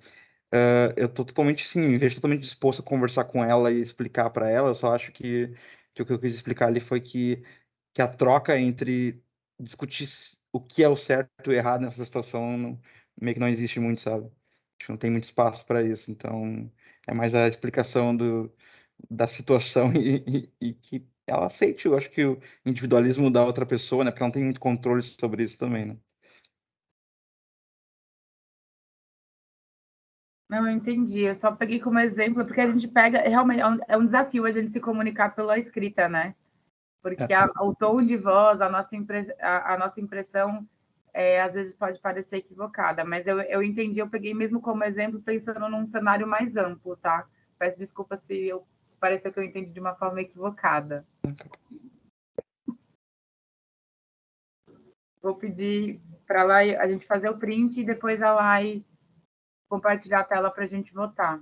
Eu tô totalmente, sim, vejo totalmente disposto a conversar com ela e explicar para ela. Eu só acho que o que eu quis explicar ali foi que a troca entre discutir o que é o certo e o errado nessa situação meio que não existe muito, sabe? Acho que não tem muito espaço para isso. Então, é mais a explicação da situação e que ela aceite, eu acho que o individualismo da outra pessoa, né? Porque ela não tem muito controle sobre isso também, né? Não, eu entendi. Eu só peguei como exemplo, porque a gente pega, realmente, é um desafio a gente se comunicar pela escrita, né? Porque o tom de voz, a nossa impressão, às vezes pode parecer equivocada, mas eu entendi, eu peguei mesmo como exemplo, pensando num cenário mais amplo, tá? Peço desculpa se pareceu que eu entendi de uma forma equivocada. Vou pedir para lá a gente fazer o print e depois a Lai compartilhar a tela para a gente votar.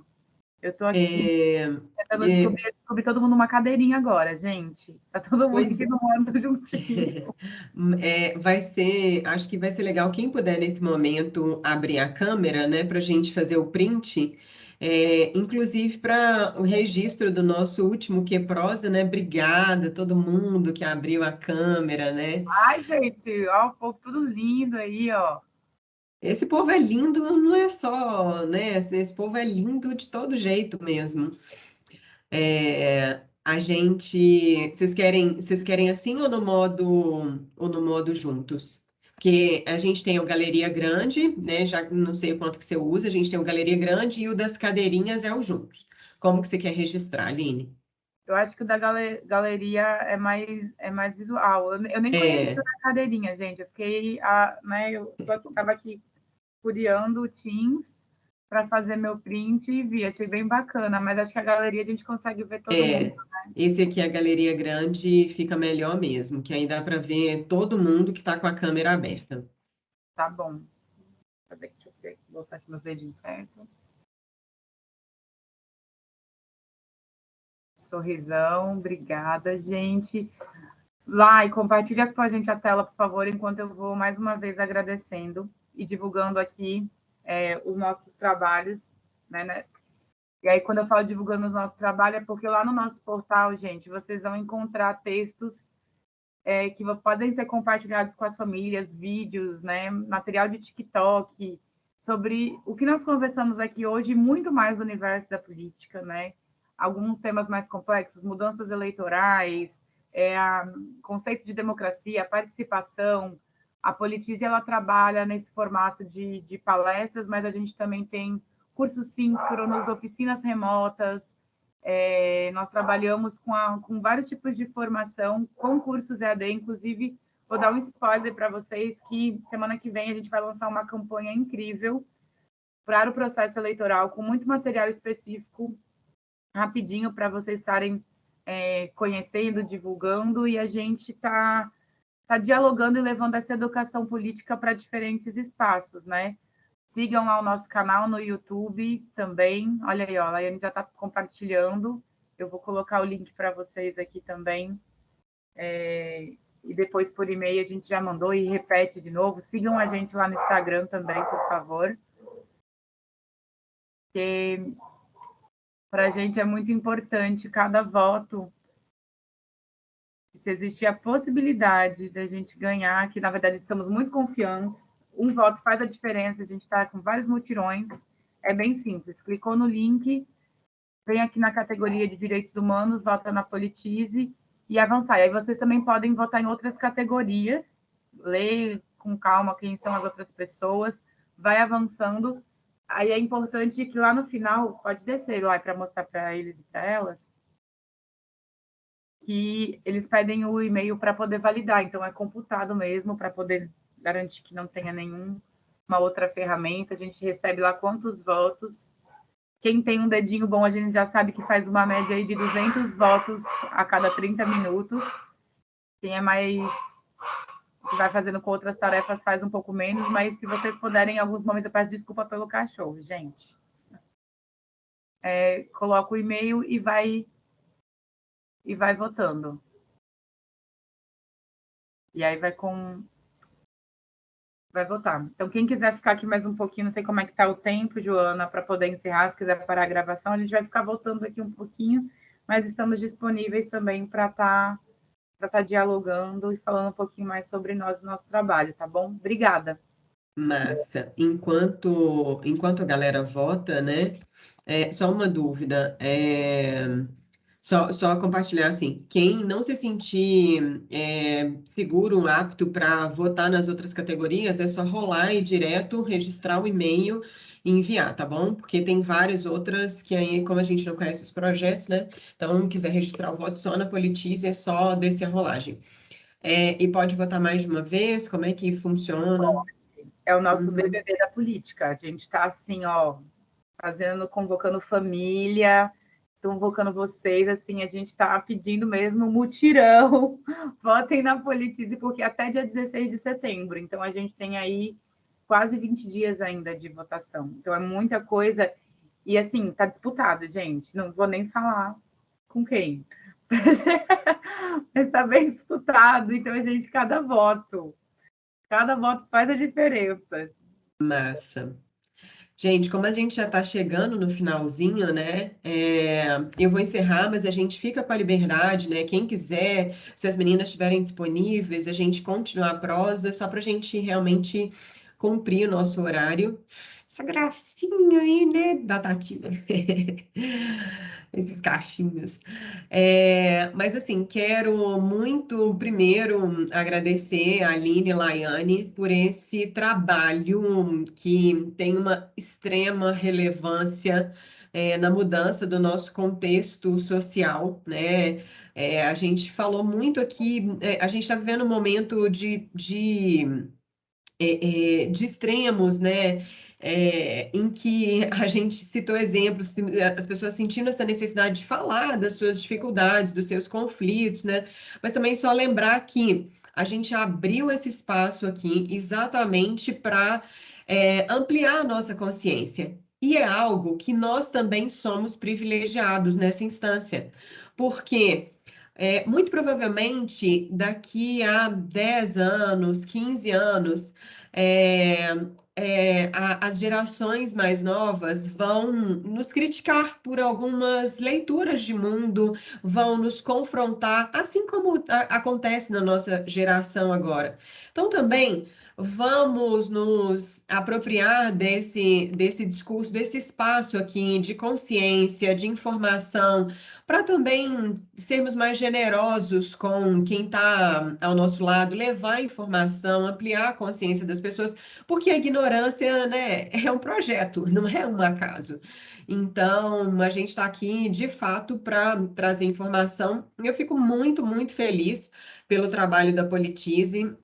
Eu estou aqui tentando descobrir todo mundo numa cadeirinha agora, gente. Tá todo mundo aqui no modo juntinho. Acho que vai ser legal quem puder nesse momento abrir a câmera, né, para a gente fazer o print, inclusive para o registro do nosso último QProsa, né? Obrigada a todo mundo que abriu a câmera, né? Ai, gente, ó, o povo tudo lindo aí, ó. Esse povo é lindo, não é só, né? Esse povo é lindo de todo jeito mesmo. Vocês querem assim ou no modo juntos? Porque a gente tem o Galeria Grande, né? Já não sei o quanto que você usa, a gente tem o Galeria Grande e o das cadeirinhas é o juntos. Como que você quer registrar, Aline? Eu acho que o da galeria é mais visual. Eu nem conheço É, a cadeirinha, gente. Eu fiquei, né, eu estava aqui curiando o Teams para fazer meu print e vi, achei bem bacana, mas acho que a galeria a gente consegue ver todo mundo. esse aqui, a Galeria Grande, fica melhor mesmo, que aí dá para ver todo mundo que está com a câmera aberta. Tá bom. Deixa eu ver, botar aqui meus dedinhos certo. Sorrisão, obrigada, gente. Lá e compartilha com a gente a tela, por favor, enquanto eu vou mais uma vez agradecendo e divulgando aqui os nossos trabalhos, né? E aí, quando eu falo divulgando os nossos trabalhos, é porque lá no nosso portal, gente, vocês vão encontrar textos que podem ser compartilhados com as famílias, vídeos, né? Material de TikTok, sobre o que nós conversamos aqui hoje, muito mais do universo da política, né? Alguns temas mais complexos, mudanças eleitorais, conceito de democracia, participação. A Politize, ela trabalha nesse formato de palestras, mas a gente também tem cursos síncronos, oficinas remotas. Nós trabalhamos com vários tipos de formação, com cursos EAD, inclusive, vou dar um spoiler para vocês que semana que vem a gente vai lançar uma campanha incrível para o processo eleitoral, com muito material específico, rapidinho, para vocês estarem conhecendo, divulgando, e a gente está dialogando e levando essa educação política para diferentes espaços, né? Sigam lá o nosso canal no YouTube também. Olha aí, ó, a Laiane já está compartilhando. Eu vou colocar o link para vocês aqui também. E depois por e-mail a gente já mandou e repete de novo. Sigam a gente lá no Instagram também, por favor. Porque para a gente é muito importante cada voto. Se existir a possibilidade da gente ganhar, que na verdade estamos muito confiantes, um voto faz a diferença, a gente está com vários mutirões, é bem simples. Clicou no link, vem aqui na categoria de direitos humanos, vota na Politize e avançar. E aí vocês também podem votar em outras categorias, ler com calma quem são as outras pessoas, vai avançando. Aí é importante que lá no final, pode descer lá para mostrar para eles e para elas, que eles pedem o e-mail para poder validar. Então, é computado mesmo, para poder garantir que não tenha nenhuma outra ferramenta. A gente recebe lá quantos votos. Quem tem um dedinho bom, a gente já sabe que faz uma média aí de 200 votos a cada 30 minutos. Quem é mais... que vai fazendo com outras tarefas faz um pouco menos, mas se vocês puderem, em alguns momentos, eu peço desculpa pelo cachorro, gente. Coloca o e-mail e vai votando. E aí vai votar. Então, quem quiser ficar aqui mais um pouquinho, não sei como é que está o tempo, Joana, para poder encerrar, se quiser parar a gravação, a gente vai ficar voltando aqui um pouquinho, mas estamos disponíveis também para estar dialogando e falando um pouquinho mais sobre nós e nosso trabalho, tá bom? Obrigada. Massa. Enquanto a galera vota, né? Só uma dúvida. Só compartilhar assim, quem não se sentir seguro, apto para votar nas outras categorias, é só rolar e direto registrar o e-mail e enviar, tá bom? Porque tem várias outras que aí, como a gente não conhece os projetos, né? Então, quiser registrar o voto só na Politize, é só descer a rolagem. E pode votar mais de uma vez? Como é que funciona? É o nosso BBB da política. A gente está assim, ó, convocando família, convocando vocês, assim, a gente está pedindo mesmo um mutirão. Votem na Politize, porque até dia 16 de setembro. Então, a gente tem aí quase 20 dias ainda de votação. Então, é muita coisa. E, assim, tá disputado, gente. Não vou nem falar com quem. Mas está bem disputado. Então, a gente, cada voto faz a diferença. Massa. Gente, como a gente já está chegando no finalzinho, né? Eu vou encerrar, mas a gente fica com a liberdade, né? Quem quiser, se as meninas estiverem disponíveis, a gente continuar a prosa, só para a gente realmente cumprir o nosso horário. Essa gracinha aí, né, Batatinha? Esses cachinhos. Mas, assim, quero muito, primeiro, agradecer a Aline e Laiane por esse trabalho que tem uma extrema relevância na mudança do nosso contexto social, né? A gente falou muito aqui, a gente está vivendo um momento de extremos, né? Em que a gente citou exemplos, as pessoas sentindo essa necessidade de falar das suas dificuldades, dos seus conflitos, né? Mas também só lembrar que a gente abriu esse espaço aqui exatamente para ampliar a nossa consciência. E é algo que nós também somos privilegiados nessa instância, porque muito provavelmente daqui a 10 anos, 15 anos, as gerações mais novas vão nos criticar por algumas leituras de mundo, vão nos confrontar, assim como acontece na nossa geração agora. Então, também vamos nos apropriar desse discurso, desse espaço aqui de consciência, de informação, para também sermos mais generosos com quem está ao nosso lado, levar informação, ampliar a consciência das pessoas, porque a ignorância, né, é um projeto, não é um acaso. Então, a gente está aqui, de fato, para trazer informação. Eu fico muito, muito feliz pelo trabalho da Politize,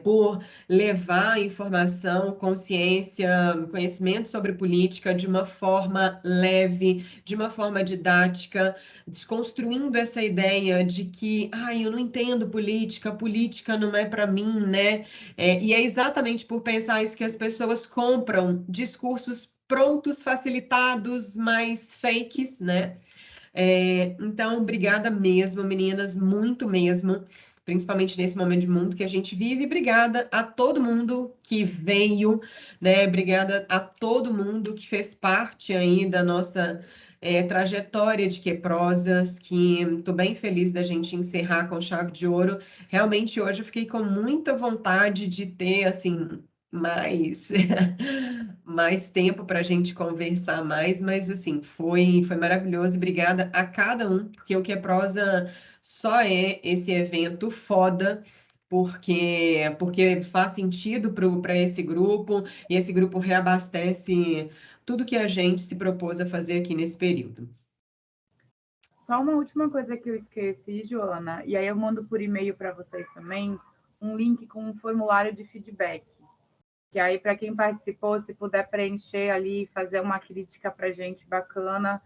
por levar informação, consciência, conhecimento sobre política de uma forma leve, de uma forma didática, desconstruindo essa ideia de que, eu não entendo política, política não é para mim, né? E é exatamente por pensar isso que as pessoas compram discursos prontos, facilitados, mais fakes, né? Então, obrigada mesmo, meninas, muito mesmo, principalmente nesse momento de mundo que a gente vive. Obrigada a todo mundo que veio, né? Obrigada a todo mundo que fez parte aí da nossa trajetória de Queprosas, que estou bem feliz da gente encerrar com chave de ouro. Realmente, hoje eu fiquei com muita vontade de ter, assim, mais mais tempo para a gente conversar mais, mas assim, foi maravilhoso. Obrigada a cada um, porque o Que é Prosa só é esse evento foda, porque faz sentido para esse grupo, e esse grupo reabastece tudo que a gente se propôs a fazer aqui nesse período. Só uma última coisa que eu esqueci, Joana, e aí eu mando por e-mail para vocês também, um link com um formulário de feedback. Que aí, para quem participou, se puder preencher ali, fazer uma crítica para a gente bacana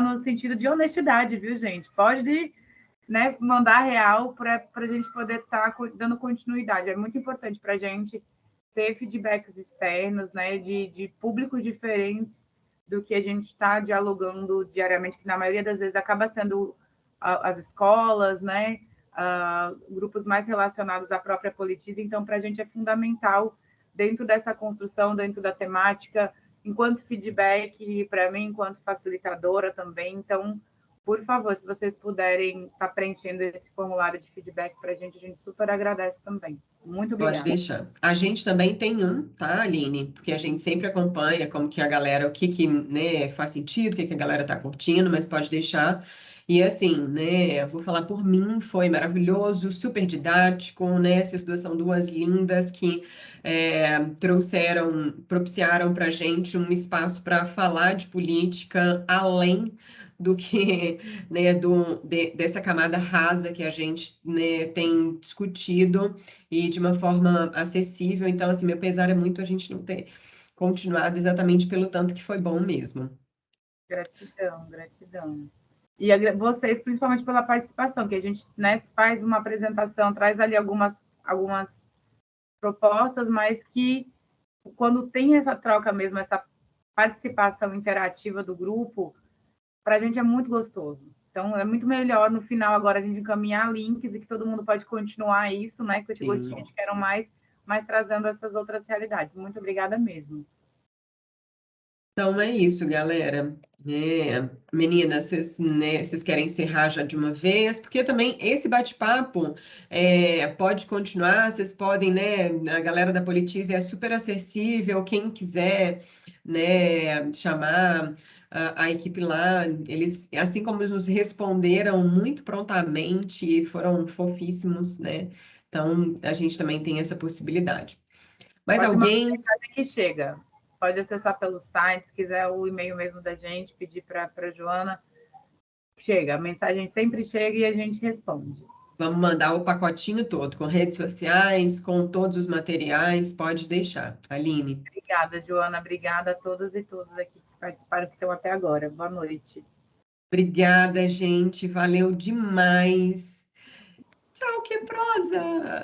no sentido de honestidade, viu, gente? Pode, né, mandar real para a gente poder estar dando continuidade. É muito importante para a gente ter feedbacks externos, né, de públicos diferentes do que a gente está dialogando diariamente, que na maioria das vezes acaba sendo as escolas, né, grupos mais relacionados à própria Politize. Então, para a gente é fundamental dentro dessa construção, dentro da temática, enquanto feedback, para mim, enquanto facilitadora também. Então, por favor, se vocês puderem estar preenchendo esse formulário de feedback para a gente super agradece também. Muito obrigada. Pode deixar. A gente também tem um, tá, Aline? Porque a gente sempre acompanha como que a galera, o que né, faz sentido, o que a galera tá curtindo, mas pode deixar. E assim, né, eu vou falar por mim, foi maravilhoso, super didático, né? Essas duas são duas lindas que propiciaram para a gente um espaço para falar de política além do que, né, dessa camada rasa que a gente, né, tem discutido e de uma forma acessível. Então, assim, meu pesar é muito a gente não ter continuado exatamente pelo tanto que foi bom mesmo. Gratidão, gratidão. E vocês, principalmente pela participação, que a gente, né, faz uma apresentação, traz ali algumas propostas, mas que quando tem essa troca mesmo, essa participação interativa do grupo, para a gente é muito gostoso. Então, é muito melhor no final agora a gente encaminhar links e que todo mundo pode continuar isso, né, com esse gostinho de quero mais, mas trazendo essas outras realidades. Muito obrigada mesmo. Então é isso, galera. Meninas, vocês, né, vocês querem encerrar já de uma vez? Porque também esse bate-papo pode continuar, vocês podem, né? A galera da Politize é super acessível, quem quiser, né, chamar a equipe lá, eles, assim como eles nos responderam muito prontamente, foram fofíssimos, né? Então a gente também tem essa possibilidade. Mais Pode mandar alguém? mensagem que chega. Pode acessar pelo site, se quiser o e-mail mesmo da gente, pedir para a Joana. Chega, a mensagem sempre chega e a gente responde. Vamos mandar o pacotinho todo, com redes sociais, com todos os materiais, pode deixar. Aline. Obrigada, Joana. Obrigada a todas e todos aqui que participaram, que estão até agora. Boa noite. Obrigada, gente. Valeu demais. Tchau, que prosa!